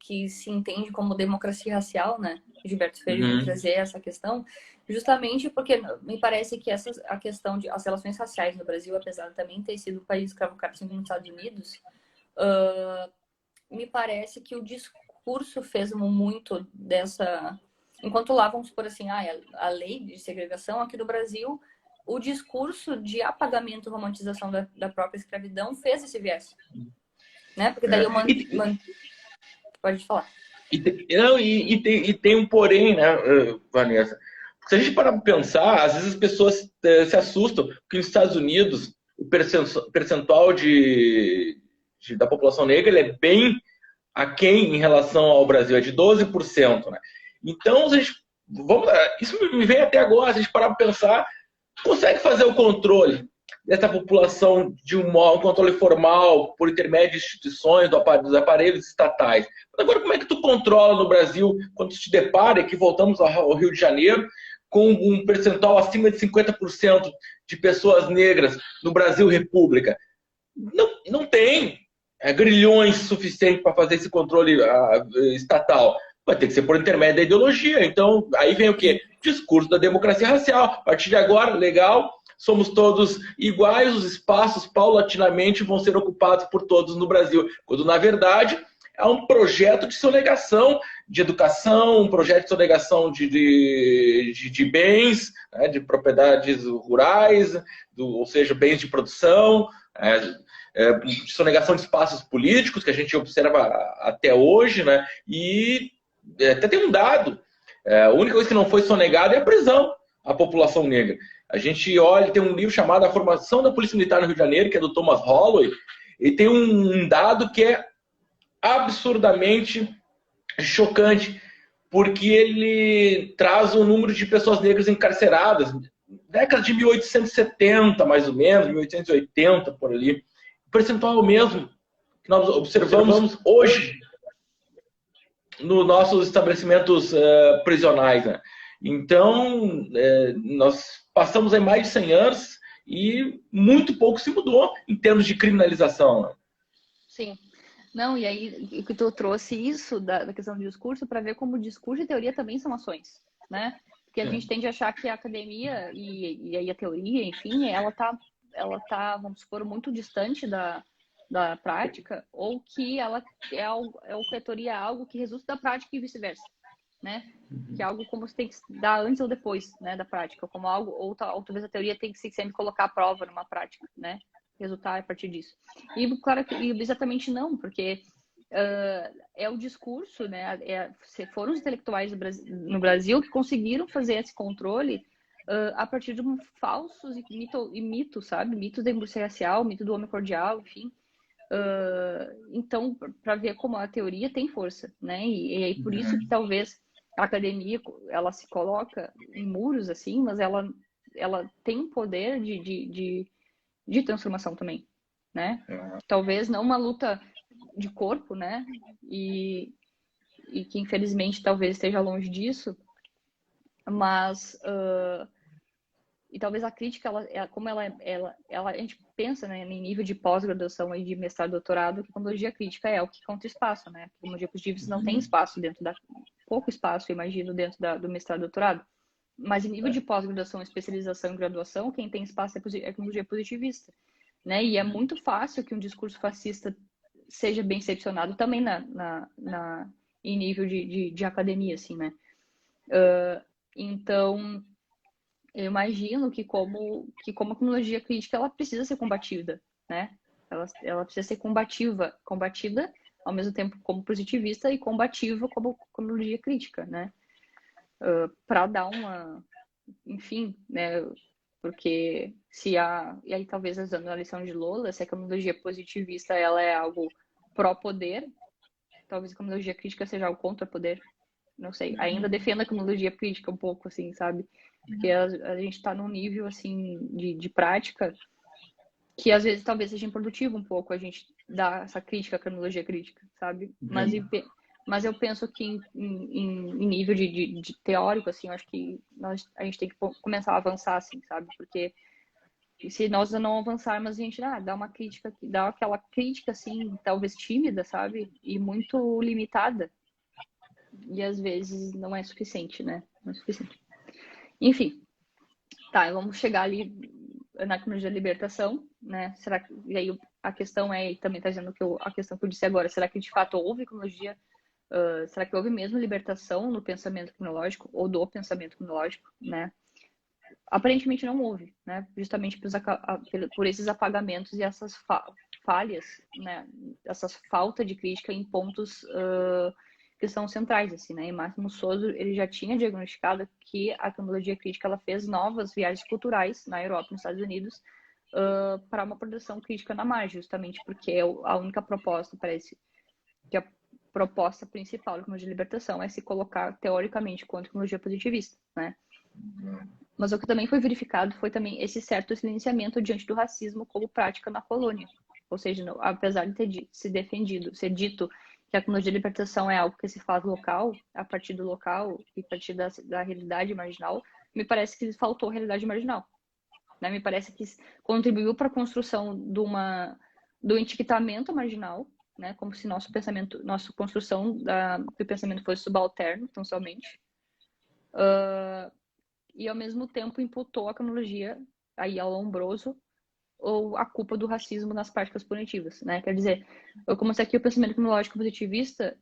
que se entende como democracia racial, né? Gilberto Freire trazer essa questão, justamente porque me parece que a questão as relações raciais no Brasil, apesar de também ter sido um país escravocrata assim como os Estados Unidos, me parece que o discurso fez muito dessa... Enquanto lá, vamos supor assim, a lei de segregação aqui no Brasil, o discurso de apagamento e romantização da própria escravidão fez esse viés. Né? Porque daí pode falar. E tem um porém, né, Vanessa? Se a gente parar para pensar, às vezes as pessoas se assustam, porque nos Estados Unidos o percentual da população negra ele é bem aquém em relação ao Brasil, é de 12%. Né? Então, isso me vem até agora, se a gente parar para pensar, consegue fazer o controle dessa população de um controle formal por intermédio de instituições, dos aparelhos estatais. Mas agora, como é que tu controla no Brasil, quando tu te depara, que voltamos ao Rio de Janeiro, com um percentual acima de 50% de pessoas negras no Brasil República? Não tem grilhões suficientes para fazer esse controle estatal. Vai ter que ser por intermédio da ideologia. Então, aí vem o quê? Discurso da democracia racial. A partir de agora, legal, somos todos iguais, os espaços paulatinamente vão ser ocupados por todos no Brasil. Quando, na verdade, é um projeto de sonegação de educação, um projeto de sonegação de bens, né, de propriedades rurais, ou seja, bens de produção, de sonegação de espaços políticos, que a gente observa até hoje, né? E até tem um dado, a única coisa que não foi sonegada é a prisão à população negra. A gente olha, tem um livro chamado A Formação da Polícia Militar no Rio de Janeiro, que é do Thomas Holloway, e tem um dado que é absurdamente chocante, porque ele traz o número de pessoas negras encarceradas, década de 1870, mais ou menos, 1880, por ali. O percentual é o mesmo que nós observamos hoje nos nossos estabelecimentos prisionais. Né? Então, nós passamos aí mais de 100 anos e muito pouco se mudou em termos de criminalização. Né? Sim. Não, e aí que tu trouxe isso da questão do discurso para ver como discurso e teoria também são ações, né? Porque a gente tende a achar que a academia e aí a teoria, enfim, ela tá, vamos supor, muito distante da prática, ou que ela ou que a teoria é algo que resulta da prática e vice-versa, né? Que é algo como se tem que dar antes ou depois, né, da prática, como algo, ou talvez a teoria tem que sempre colocar à prova numa prática, né? Resultar a partir disso. E claro que exatamente não, porque é o discurso, né? Foram os intelectuais no Brasil que conseguiram fazer esse controle a partir de falsos mitos, sabe? Mitos da indústria racial, mito do homem cordial, enfim. Então, para ver como a teoria tem força, né? E é por isso que talvez a academia ela se coloca em muros assim, mas ela tem um poder de transformação também, né? Talvez não uma luta de corpo, né? E que infelizmente talvez esteja longe disso, mas e talvez a crítica, como a gente pensa, né, em nível de pós-graduação e de mestrado e doutorado, que a tecnologia crítica é o que conta espaço, né? A tecnologia positivista não tem espaço pouco espaço, eu imagino, dentro do mestrado e doutorado. Mas em nível de pós-graduação, especialização e graduação, quem tem espaço é a tecnologia positivista, né? E é muito fácil que um discurso fascista seja bem recepcionado também em nível de academia, assim, né? Então, eu imagino que como a tecnologia crítica, ela precisa ser combatida, né? Ela precisa ser combatida ao mesmo tempo como positivista e combativa como tecnologia crítica, né? Para dar enfim, né? Porque e aí talvez usando a lição de Lola, se a tecnologia positivista ela é algo pró-poder, talvez a tecnologia crítica seja algo contra-poder, não sei. Ainda defendo a tecnologia crítica um pouco, assim, sabe? Porque a gente está num nível, assim, de prática que às vezes talvez seja improdutivo um pouco a gente dar essa crítica à tecnologia crítica, sabe? Mas eu penso que em nível de teórico, assim, eu acho que a gente tem que começar a avançar, assim, sabe? Porque se nós não avançarmos, a gente dá uma crítica, dá aquela crítica, assim, talvez tímida, sabe? E muito limitada. E às vezes não é suficiente, né? Não é suficiente. Enfim, tá, vamos chegar ali na tecnologia da libertação, né? Será que, e aí a questão é, também tá dizendo a questão que eu disse agora, será que de fato houve tecnologia, será que houve mesmo libertação no pensamento tecnológico ou do pensamento tecnológico, né? Aparentemente não houve, né? Justamente por esses apagamentos e essas falhas, né? Essas falta de crítica em pontos que são centrais, assim, né? E Máximo Souza, ele já tinha diagnosticado que a tecnologia crítica ela fez novas viagens culturais na Europa e nos Estados Unidos para uma produção crítica na margem, justamente porque a única proposta, parece que a proposta principal da tecnologia de libertação é se colocar teoricamente contra a tecnologia positivista, né? Mas o que também foi verificado foi também esse certo silenciamento diante do racismo como prática na colônia. Ou seja, apesar de ter se defendido, ser dito que a tecnologia de libertação é algo que se faz local, a partir do local e a partir da realidade marginal, me parece que faltou realidade marginal. Né? Me parece que contribuiu para a construção do etiquetamento marginal, né? Como se nossa construção do pensamento fosse subalterno, tão somente. E ao mesmo tempo imputou a cronologia aí ao Lombroso ou a culpa do racismo nas práticas punitivas, né? Quer dizer, como se aqui o pensamento cronológico positivista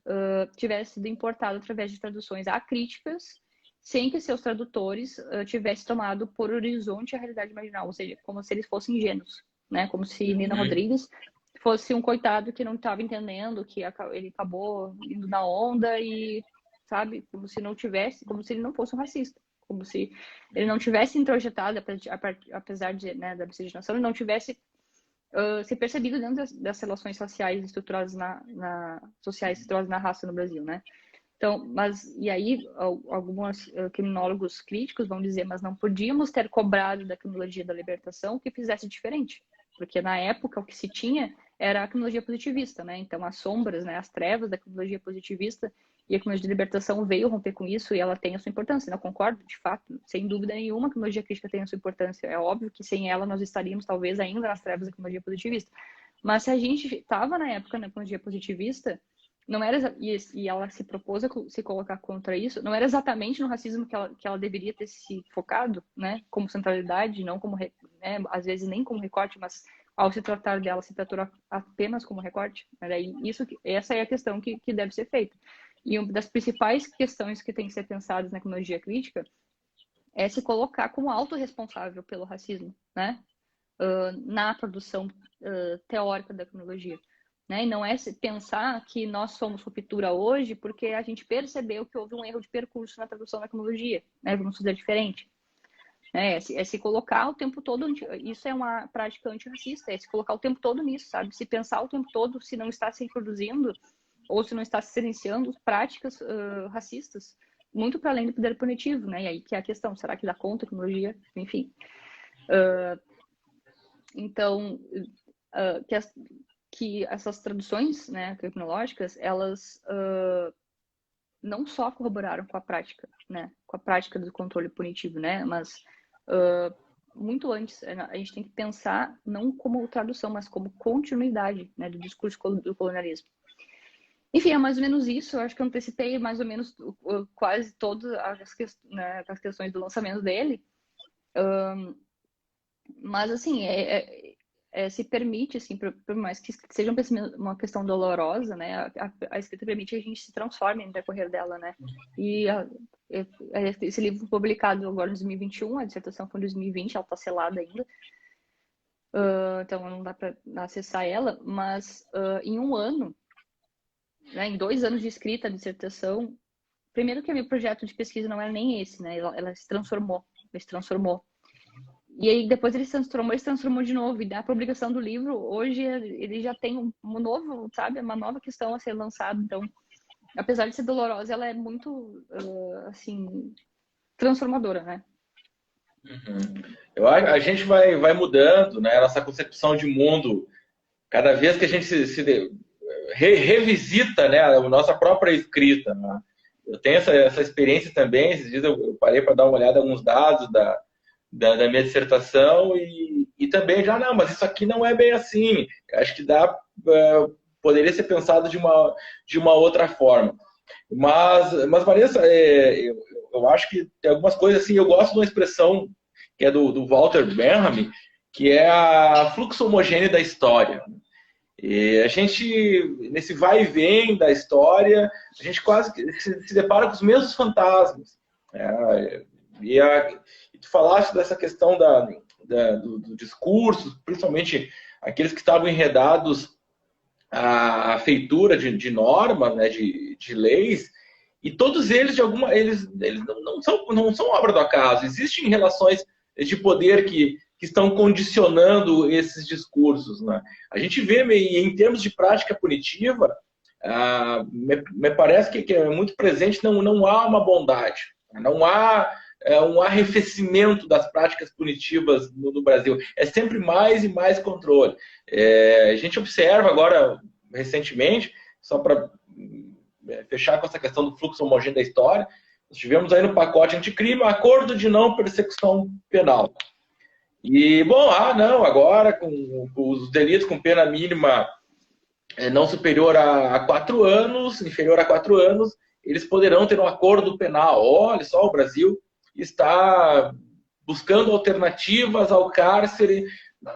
tivesse sido importado através de traduções acríticas, sem que seus tradutores tivessem tomado por horizonte a realidade marginal, ou seja, como se eles fossem ingênuos, né? Como se Nina Rodrigues fosse um coitado que não estava entendendo, que ele acabou indo na onda e, sabe, como se ele não fosse um racista. Como se ele não tivesse introjetado, apesar de, né, da miscigenação, ele não tivesse se percebido dentro das relações sociais estruturadas na raça no Brasil, né? Então, e aí alguns criminólogos críticos vão dizer, mas não podíamos ter cobrado da criminologia da libertação que fizesse diferente, porque na época o que se tinha era a criminologia positivista, né? Então as sombras, né, as trevas da criminologia positivista e a criminologia de libertação veio romper com isso e ela tem a sua importância. Não concordo, de fato, sem dúvida nenhuma, a criminologia crítica tem a sua importância. É óbvio que sem ela nós estaríamos talvez ainda nas trevas da criminologia positivista. Mas se a gente estava na época na criminologia positivista, não era, e ela se propôs a se colocar contra isso, não era exatamente no racismo que ela deveria ter se focado, né, como centralidade, não como, né, às vezes nem como recorte, mas ao se tratar dela, se tratou apenas como recorte. Essa é a questão que deve ser feita. E uma das principais questões que tem que ser pensadas na criminologia crítica é se colocar como autorresponsável pelo racismo, né, na produção teórica da criminologia. Né? E não é pensar que nós somos ruptura hoje porque a gente percebeu que houve um erro de percurso na tradução da cronologia, né? Vamos fazer diferente. É se colocar o tempo todo, isso é uma prática antirracista, é se colocar o tempo todo nisso, sabe? Se pensar o tempo todo se não está se reproduzindo ou se não está se silenciando práticas racistas, muito para além do poder punitivo, né? E aí que é a questão, será que dá conta a cronologia? Enfim. Então, que essas traduções, né, tecnológicas, elas não só corroboraram com a prática, né, com a prática do controle punitivo, né, mas muito antes, a gente tem que pensar não como tradução, mas como continuidade, né, do discurso do colonialismo. Enfim, é mais ou menos isso. Eu acho que eu antecipei mais ou menos quase todas as questões do lançamento dele. Mas, assim, se permite, assim, por mais que seja uma questão dolorosa, né, a escrita permite que a gente se transforme no decorrer dela, né, e esse livro foi publicado agora em 2021, a dissertação foi em 2020, ela está selada ainda, então não dá para acessar ela, mas em um ano, né, em 2 anos de escrita, a dissertação, primeiro que o meu projeto de pesquisa não era nem esse, né, ela se transformou. E aí depois ele se transformou de novo. E da publicação do livro, hoje ele já tem um novo, sabe? Uma nova questão a ser lançada. Então, apesar de ser dolorosa, ela é muito, assim, transformadora, né? A gente vai mudando, né? Nossa concepção de mundo. Cada vez que a gente revisita, né, a nossa própria escrita. Né? Eu tenho essa experiência também. Esses dias eu parei para dar uma olhada em alguns dados da minha dissertação e também já, não, mas isso aqui não é bem assim. Acho que poderia ser pensado de uma outra forma. Mas Vanessa, eu acho que tem algumas coisas assim, eu gosto de uma expressão que é do Walter Benjamin, que é a fluxo homogêneo da história. E a gente, nesse vai e vem da história, a gente quase se depara com os mesmos fantasmas. E tu falaste dessa questão do discurso, principalmente aqueles que estavam enredados à feitura de normas, né, de leis, e todos eles, eles não são obra do acaso. Existem relações de poder que estão condicionando esses discursos. Né? A gente vê, em termos de prática punitiva, me parece que é muito presente, não há uma bondade. Não há um arrefecimento das práticas punitivas no Brasil. É sempre mais e mais controle. A gente observa agora, recentemente, só para fechar com essa questão do fluxo homogêneo da história, nós tivemos aí no pacote anticrime um acordo de não persecução penal. E, bom, não, agora com os delitos com pena mínima não superior a 4 anos, inferior a 4 anos, eles poderão ter um acordo penal. Olha só, o Brasil está buscando alternativas ao cárcere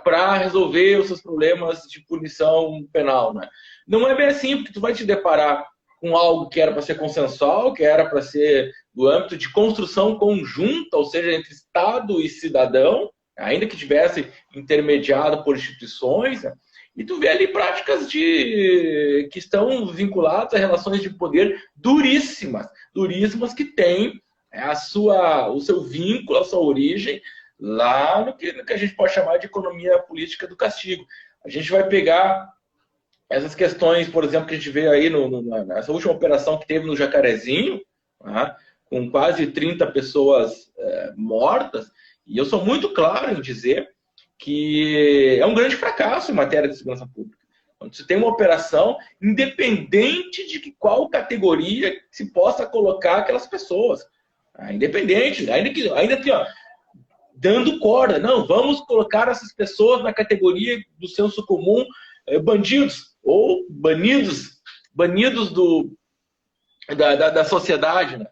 para resolver os seus problemas de punição penal. Né? Não é bem assim, porque tu vai te deparar com algo que era para ser consensual, que era para ser do âmbito de construção conjunta, ou seja, entre Estado e cidadão, ainda que tivesse intermediado por instituições, né? E tu vê ali práticas que estão vinculadas a relações de poder duríssimas que têm o seu vínculo, a sua origem lá no que a gente pode chamar de economia política do castigo. A gente vai pegar essas questões, por exemplo, que a gente vê aí nessa última operação que teve no Jacarezinho, tá? Com quase 30 pessoas mortas, e eu sou muito claro em dizer que é um grande fracasso em matéria de segurança pública. Quando você tem uma operação, independente de qual categoria se possa colocar aquelas pessoas. Independente, ainda aqui, ó, dando corda. Não, vamos colocar essas pessoas na categoria do senso comum, bandidos ou banidos da sociedade. Né?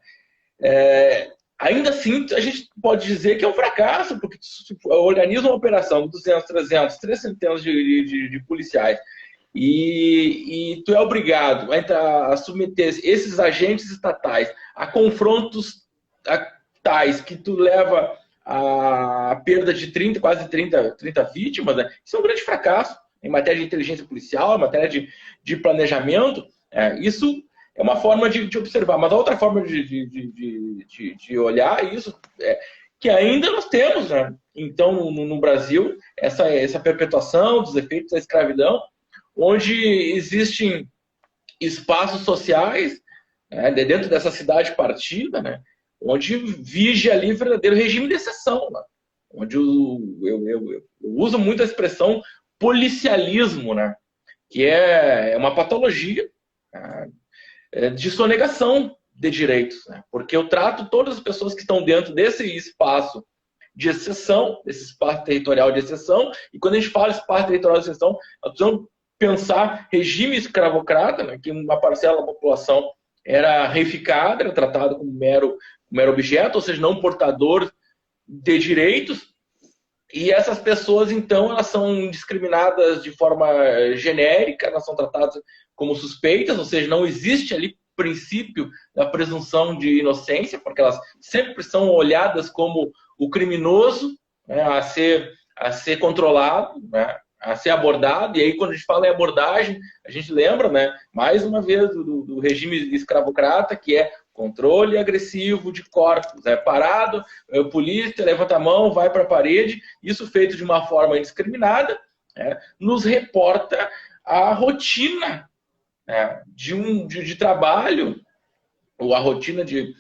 Ainda assim, a gente pode dizer que é um fracasso, porque se organiza uma operação com 200, 300, 3 centenas de policiais e tu é obrigado a submeter esses agentes estatais a confrontos tais que tu leva a perda de quase 30 vítimas, né? Isso é um grande fracasso em matéria de inteligência policial, em matéria de planejamento. Isso é uma forma de observar. Mas a outra forma de olhar isso é que ainda nós temos, né? Então, no Brasil, essa perpetuação dos efeitos da escravidão, onde existem espaços sociais, né, dentro dessa cidade partida, né, onde vige ali verdadeiro regime de exceção. Né, onde eu uso muito a expressão policialismo, né, que é uma patologia, né, de sonegação de direitos, né? Porque eu trato todas as pessoas que estão dentro desse espaço de exceção, desse espaço territorial de exceção, e quando a gente fala espaço territorial de exceção, nós precisamos pensar regime escravocrata, né? Que uma parcela da população era reificada, era tratada como mero objeto, ou seja, não portador de direitos, e essas pessoas, então, elas são discriminadas de forma genérica, elas são tratadas como suspeitas, ou seja, não existe ali princípio da presunção de inocência, porque elas sempre são olhadas como o criminoso, né, a ser controlado, né, a ser abordado. E aí, quando a gente fala em abordagem, a gente lembra, né, mais uma vez, do regime escravocrata, que é controle agressivo de corpos. Parado, polícia, levanta a mão, vai para a parede. Isso feito de uma forma indiscriminada, nos reporta a rotina de trabalho, ou a rotina de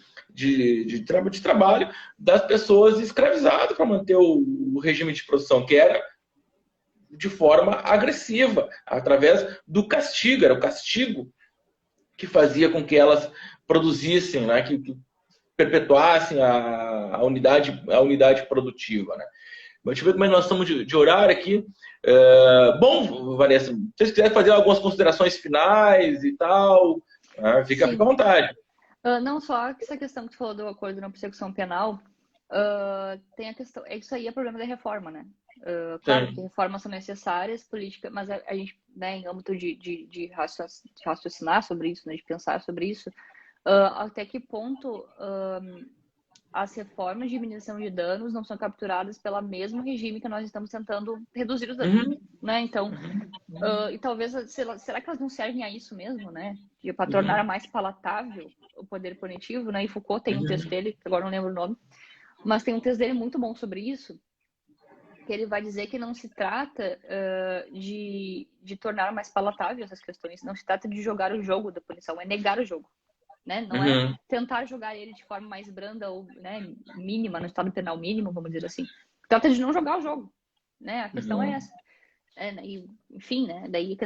trabalho das pessoas escravizadas para manter o regime de produção, que era de forma agressiva, através do castigo. Era o castigo que fazia com que elas produzissem, né, que perpetuassem a unidade produtiva. Né? Deixa eu ver como é que nós estamos de horário aqui. Bom, Vanessa, se você quiser fazer algumas considerações finais e tal, fica à vontade. Não só essa questão que tu falou do acordo na persecução penal, tem a questão, isso aí é problema da reforma, né? Claro que reformas são necessárias, política, mas a gente, né, em âmbito de raciocinar sobre isso, né, de pensar sobre isso, até que ponto as reformas de diminuição de danos não são capturadas pelo mesmo regime que nós estamos tentando reduzir os danos, né? Então, e talvez, será que elas não servem a isso mesmo, né? Para tornar mais palatável o poder punitivo, né? E Foucault tem um texto dele, agora não lembro o nome, mas tem um texto dele muito bom sobre isso, que ele vai dizer que não se trata de tornar mais palatável essas questões, não se trata de jogar o jogo da punição, é negar o jogo. né? Não é tentar jogar ele de forma mais branda ou, né, mínima, no estado penal mínimo, vamos dizer assim. Trata de não jogar o jogo, né? A questão é essa. Enfim, né? Daí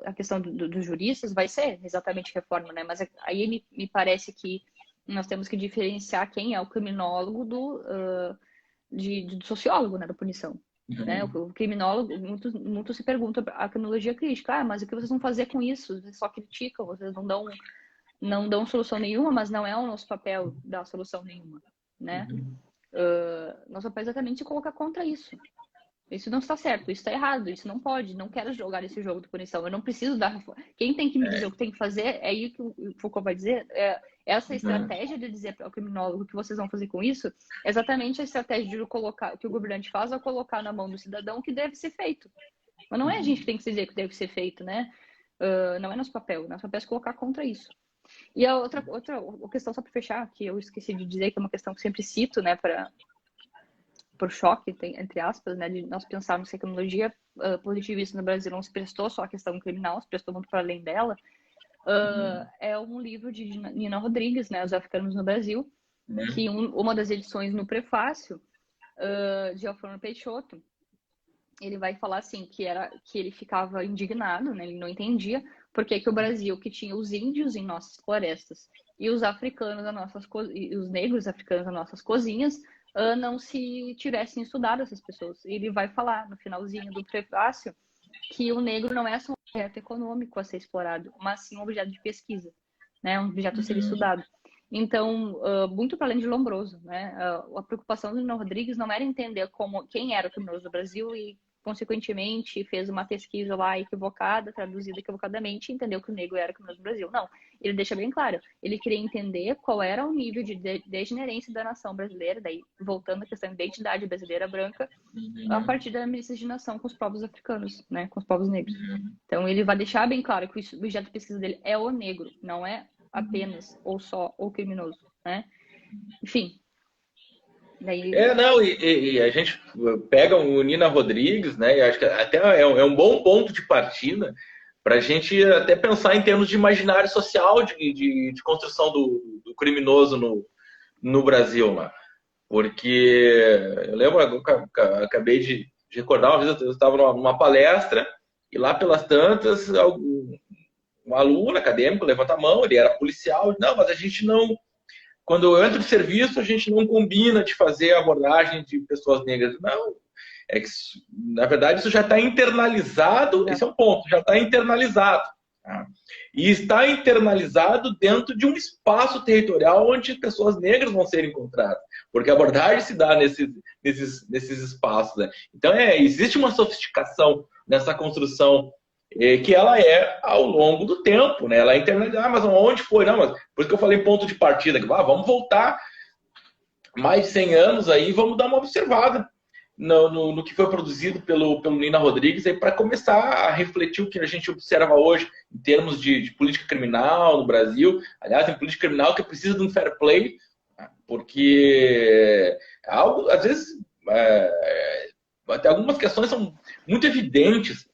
a questão dos juristas vai ser exatamente reforma, né? Mas aí me parece que nós temos que diferenciar quem é o criminólogo do sociólogo, né? Da punição. Né? O criminólogo, muito se pergunta a criminologia crítica, mas o que vocês vão fazer com isso? Vocês só criticam, vocês não dão solução nenhuma, mas não é o nosso papel dar solução nenhuma, né? Nosso papel é exatamente colocar contra isso. Isso não está certo, isso está errado, isso não pode, não quero jogar esse jogo de punição, eu não preciso dar... Quem tem que me dizer o que tem que fazer, é aí que o Foucault vai dizer, essa estratégia de dizer ao criminólogo o que vocês vão fazer com isso, é exatamente a estratégia de colocar, que o governante faz ao colocar na mão do cidadão o que deve ser feito. Mas não é a gente que tem que dizer o que deve ser feito, né? Não é nosso papel é colocar contra isso. E a outra questão, só para fechar, que eu esqueci de dizer, que é uma questão que sempre cito, né, por choque, entre aspas, né, de nós pensarmos que a criminologia positivista no Brasil não se prestou só à questão criminal, se prestou muito para além dela, é um livro de Nina Rodrigues, né, Os Africanos no Brasil, que uma das edições no prefácio de Alfredo Peixoto, ele vai falar assim, que ele ficava indignado, né, ele não entendia por que o Brasil, que tinha os índios em nossas florestas e os africanos e os negros africanos nas nossas cozinhas, não se tivessem estudado essas pessoas. Ele vai falar no finalzinho do prefácio que o negro não é só um objeto econômico a ser explorado, mas sim um objeto de pesquisa, né? Um objeto a ser estudado. Então, muito para além de Lombroso, né? A preocupação do Nino Rodrigues não era entender quem era o criminoso do Brasil e, consequentemente, fez uma pesquisa lá equivocada, traduzida equivocadamente, e entendeu que o negro era o criminoso do Brasil. Não, ele deixa bem claro. Ele queria entender qual era o nível de degenerência da nação brasileira, daí voltando à questão da identidade brasileira branca, a partir da miscigenação com os povos africanos, né, com os povos negros. Então, ele vai deixar bem claro que o objeto de pesquisa dele é o negro, não é apenas ou só o criminoso, né? Enfim. Daí... Não, e a gente pega o Nina Rodrigues, né? E acho que até é um bom ponto de partida para a gente até pensar em termos de imaginário social de construção do criminoso no Brasil, né? Porque eu lembro, acabei de recordar, uma vez eu estava numa palestra e lá pelas tantas, um aluno acadêmico levanta a mão, ele era policial, não, mas a gente não... Quando eu entro de serviço, a gente não combina de fazer abordagem de pessoas negras. Não, é que, na verdade, isso já está internalizado, esse é um ponto, já está internalizado. Tá? E está internalizado dentro de um espaço territorial onde pessoas negras vão ser encontradas, porque a abordagem se dá nesses espaços. Né? Então, existe uma sofisticação nessa construção que ela é ao longo do tempo, né? Ela é internalizada, mas onde foi? Não, mas por isso que eu falei ponto de partida, que vamos voltar mais de 100 anos aí, vamos dar uma observada no que foi produzido pelo Nina Rodrigues para começar a refletir o que a gente observa hoje em termos de política criminal no Brasil. Aliás, tem política criminal que precisa de um fair play, porque algo, às vezes, até algumas questões são muito evidentes.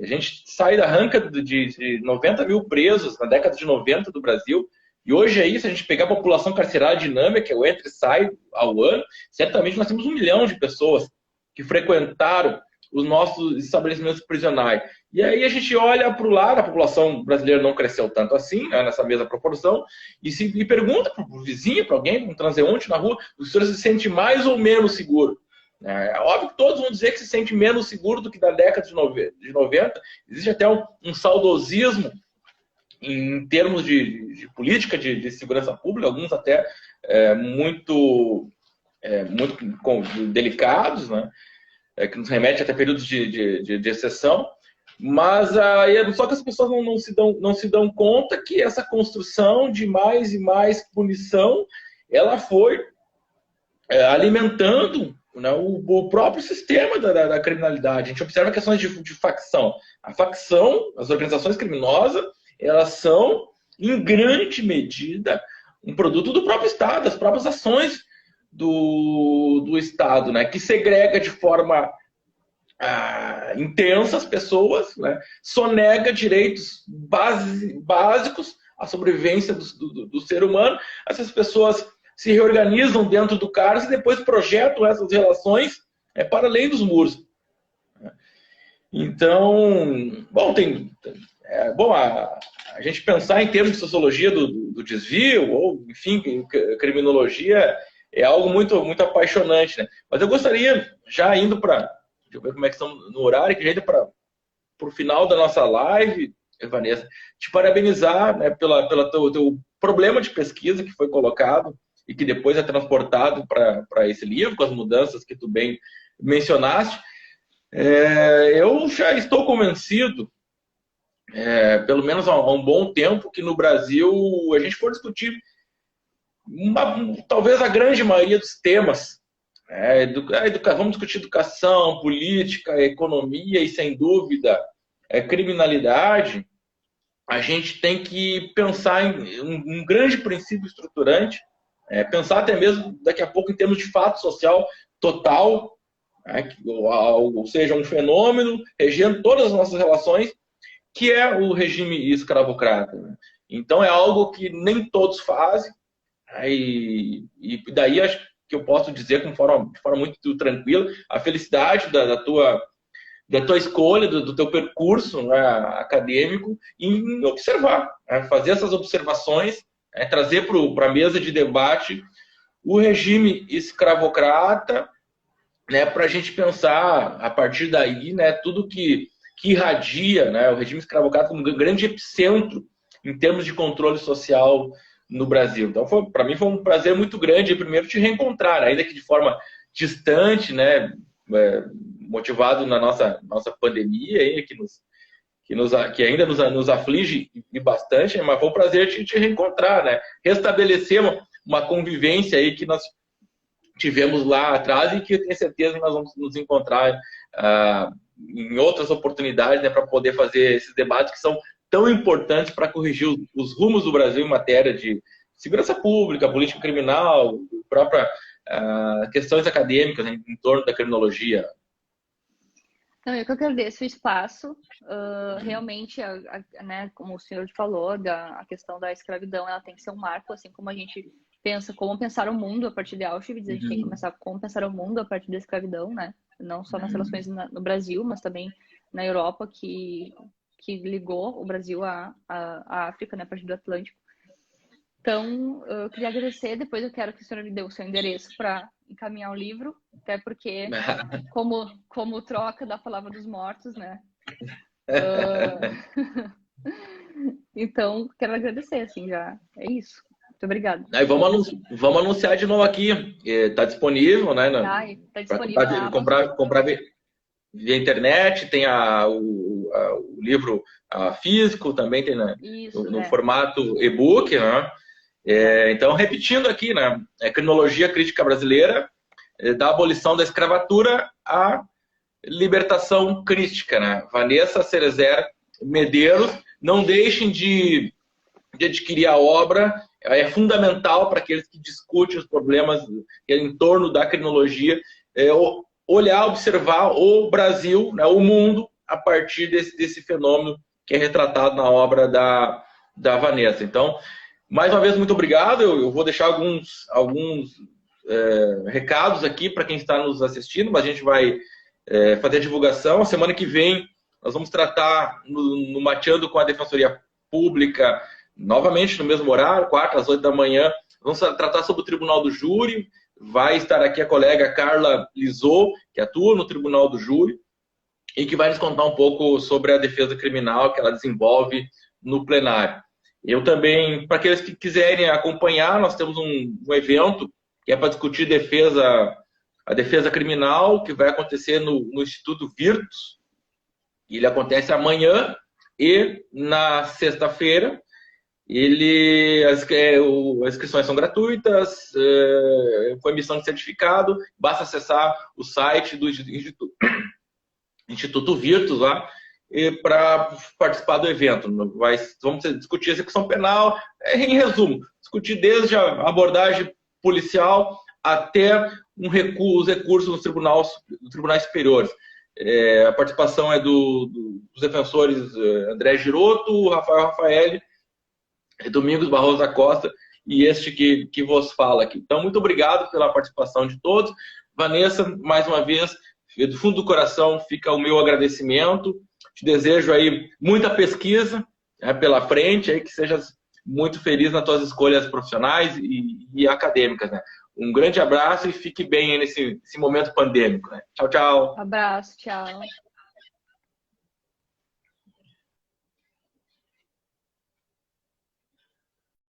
A gente sai da ranca de 90 mil presos na década de 90 do Brasil, e hoje aí, se a gente pegar a população carcerária dinâmica, que é o entra e sai ao ano, certamente nós temos 1 milhão de pessoas que frequentaram os nossos estabelecimentos prisionais. E aí a gente olha para o lado, a população brasileira não cresceu tanto assim, né, nessa mesma proporção, e pergunta para o vizinho, para alguém, um transeunte na rua, o senhor se sente mais ou menos seguro? É óbvio que todos vão dizer que se sente menos seguro do que da década de 90. Existe até um saudosismo em termos de política de segurança pública, alguns até muito delicados, né? Que nos remete até períodos de exceção. Mas só que as pessoas não se dão conta que essa construção de mais e mais punição, ela foi alimentando, né, o próprio sistema da criminalidade. A gente observa questões de facção. A facção, as organizações criminosas, elas são, em grande medida, um produto do próprio Estado, das próprias ações do Estado, né, que segrega de forma intensa as pessoas, né, sonega direitos básicos a sobrevivência do ser humano. Essas pessoas se reorganizam dentro do cárcere e depois projetam essas relações para além dos muros. Então, bom, a gente pensar em termos de sociologia do desvio, ou, enfim, criminologia, é algo muito, muito apaixonante, né? Mas eu gostaria, já indo para... Deixa eu ver como é que estamos no horário, que já indo para o final da nossa live, Vanessa, te parabenizar, né, pelo teu problema de pesquisa que foi colocado e que depois é transportado para esse livro, com as mudanças que tu bem mencionaste. Eu já estou convencido, pelo menos há um bom tempo, que no Brasil a gente for discutir talvez a grande maioria dos temas. Vamos discutir educação, política, economia e, sem dúvida, criminalidade. A gente tem que pensar em um grande princípio estruturante, pensar até mesmo daqui a pouco em termos de fato social total, ou seja, um fenômeno regendo todas as nossas relações, que é o regime escravocrata. Então é algo que nem todos fazem, e daí acho que eu posso dizer de forma muito tranquila a felicidade da tua escolha, do teu percurso, né, acadêmico, em observar, fazer essas observações, trazer para a mesa de debate o regime escravocrata, né, para a gente pensar a partir daí, né, tudo que irradia, né, o regime escravocrata como um grande epicentro em termos de controle social no Brasil. Então, para mim foi um prazer muito grande, primeiro, te reencontrar, ainda que de forma distante, né, motivado na nossa pandemia, aí, que ainda nos aflige e bastante, mas foi um prazer te reencontrar, né, restabelecer uma convivência aí que nós tivemos lá atrás e que eu tenho certeza que nós vamos nos encontrar em outras oportunidades, né, para poder fazer esses debates que são tão importantes para corrigir os rumos do Brasil em matéria de segurança pública, política criminal, própria questões acadêmicas, né, em torno da criminologia. Não, eu que agradeço o espaço. Realmente, né, como o senhor falou, a questão da escravidão, ela tem que ser um marco, assim como a gente pensa como pensar o mundo a partir de Auschwitz, a gente tem que começar como pensar o mundo a partir da escravidão, né? Não só nas relações no Brasil, mas também na Europa, que ligou o Brasil à África, né, a partir do Atlântico. Então, eu queria agradecer, depois eu quero que o senhor me dê o seu endereço para encaminhar o livro, até porque, como troca da palavra dos mortos, né? Então, quero agradecer, assim, já. É isso. Muito obrigada. Aí vamos anunciar de novo aqui. Está disponível, né? Tá disponível. Comprar via internet, tem o livro físico, também tem no formato e-book, né? Então, repetindo aqui, né? Criminologia Crítica Brasileira, da abolição da escravatura à libertação crítica, né? Vanessa Cerezer Medeiros, não deixem de adquirir a obra, é fundamental para aqueles que discutem os problemas em torno da criminologia, olhar, observar o Brasil, né, o mundo, a partir desse fenômeno que é retratado na obra da Vanessa. Então, mais uma vez, muito obrigado. Eu vou deixar alguns recados aqui para quem está nos assistindo, mas a gente vai fazer a divulgação. Semana que vem, nós vamos tratar no Mateando com a Defensoria Pública, novamente no mesmo horário, quarta às 8 da manhã. Vamos tratar sobre o Tribunal do Júri. Vai estar aqui a colega Carla Lizot, que atua no Tribunal do Júri, e que vai nos contar um pouco sobre a defesa criminal que ela desenvolve no plenário. Eu também, para aqueles que quiserem acompanhar, nós temos um evento que é para discutir a defesa criminal, que vai acontecer no Instituto Virtus. Ele acontece amanhã e na sexta-feira. As inscrições são gratuitas, com emissão de certificado, basta acessar o site do Instituto Virtus lá para participar do evento. Vamos discutir a execução penal, em resumo, discutir desde a abordagem policial até os recursos nos tribunais superiores. A participação é dos defensores André Girotto, Rafael Rafaeli Domingos Barroso da Costa e este que vos fala aqui. Então, muito obrigado pela participação de todos. Vanessa, mais uma vez, do fundo do coração fica o meu agradecimento. Te desejo aí muita pesquisa, né, pela frente, aí que sejas muito feliz nas tuas escolhas profissionais e acadêmicas, né? Um grande abraço e fique bem aí nesse momento pandêmico, né? Tchau, tchau. Abraço, tchau.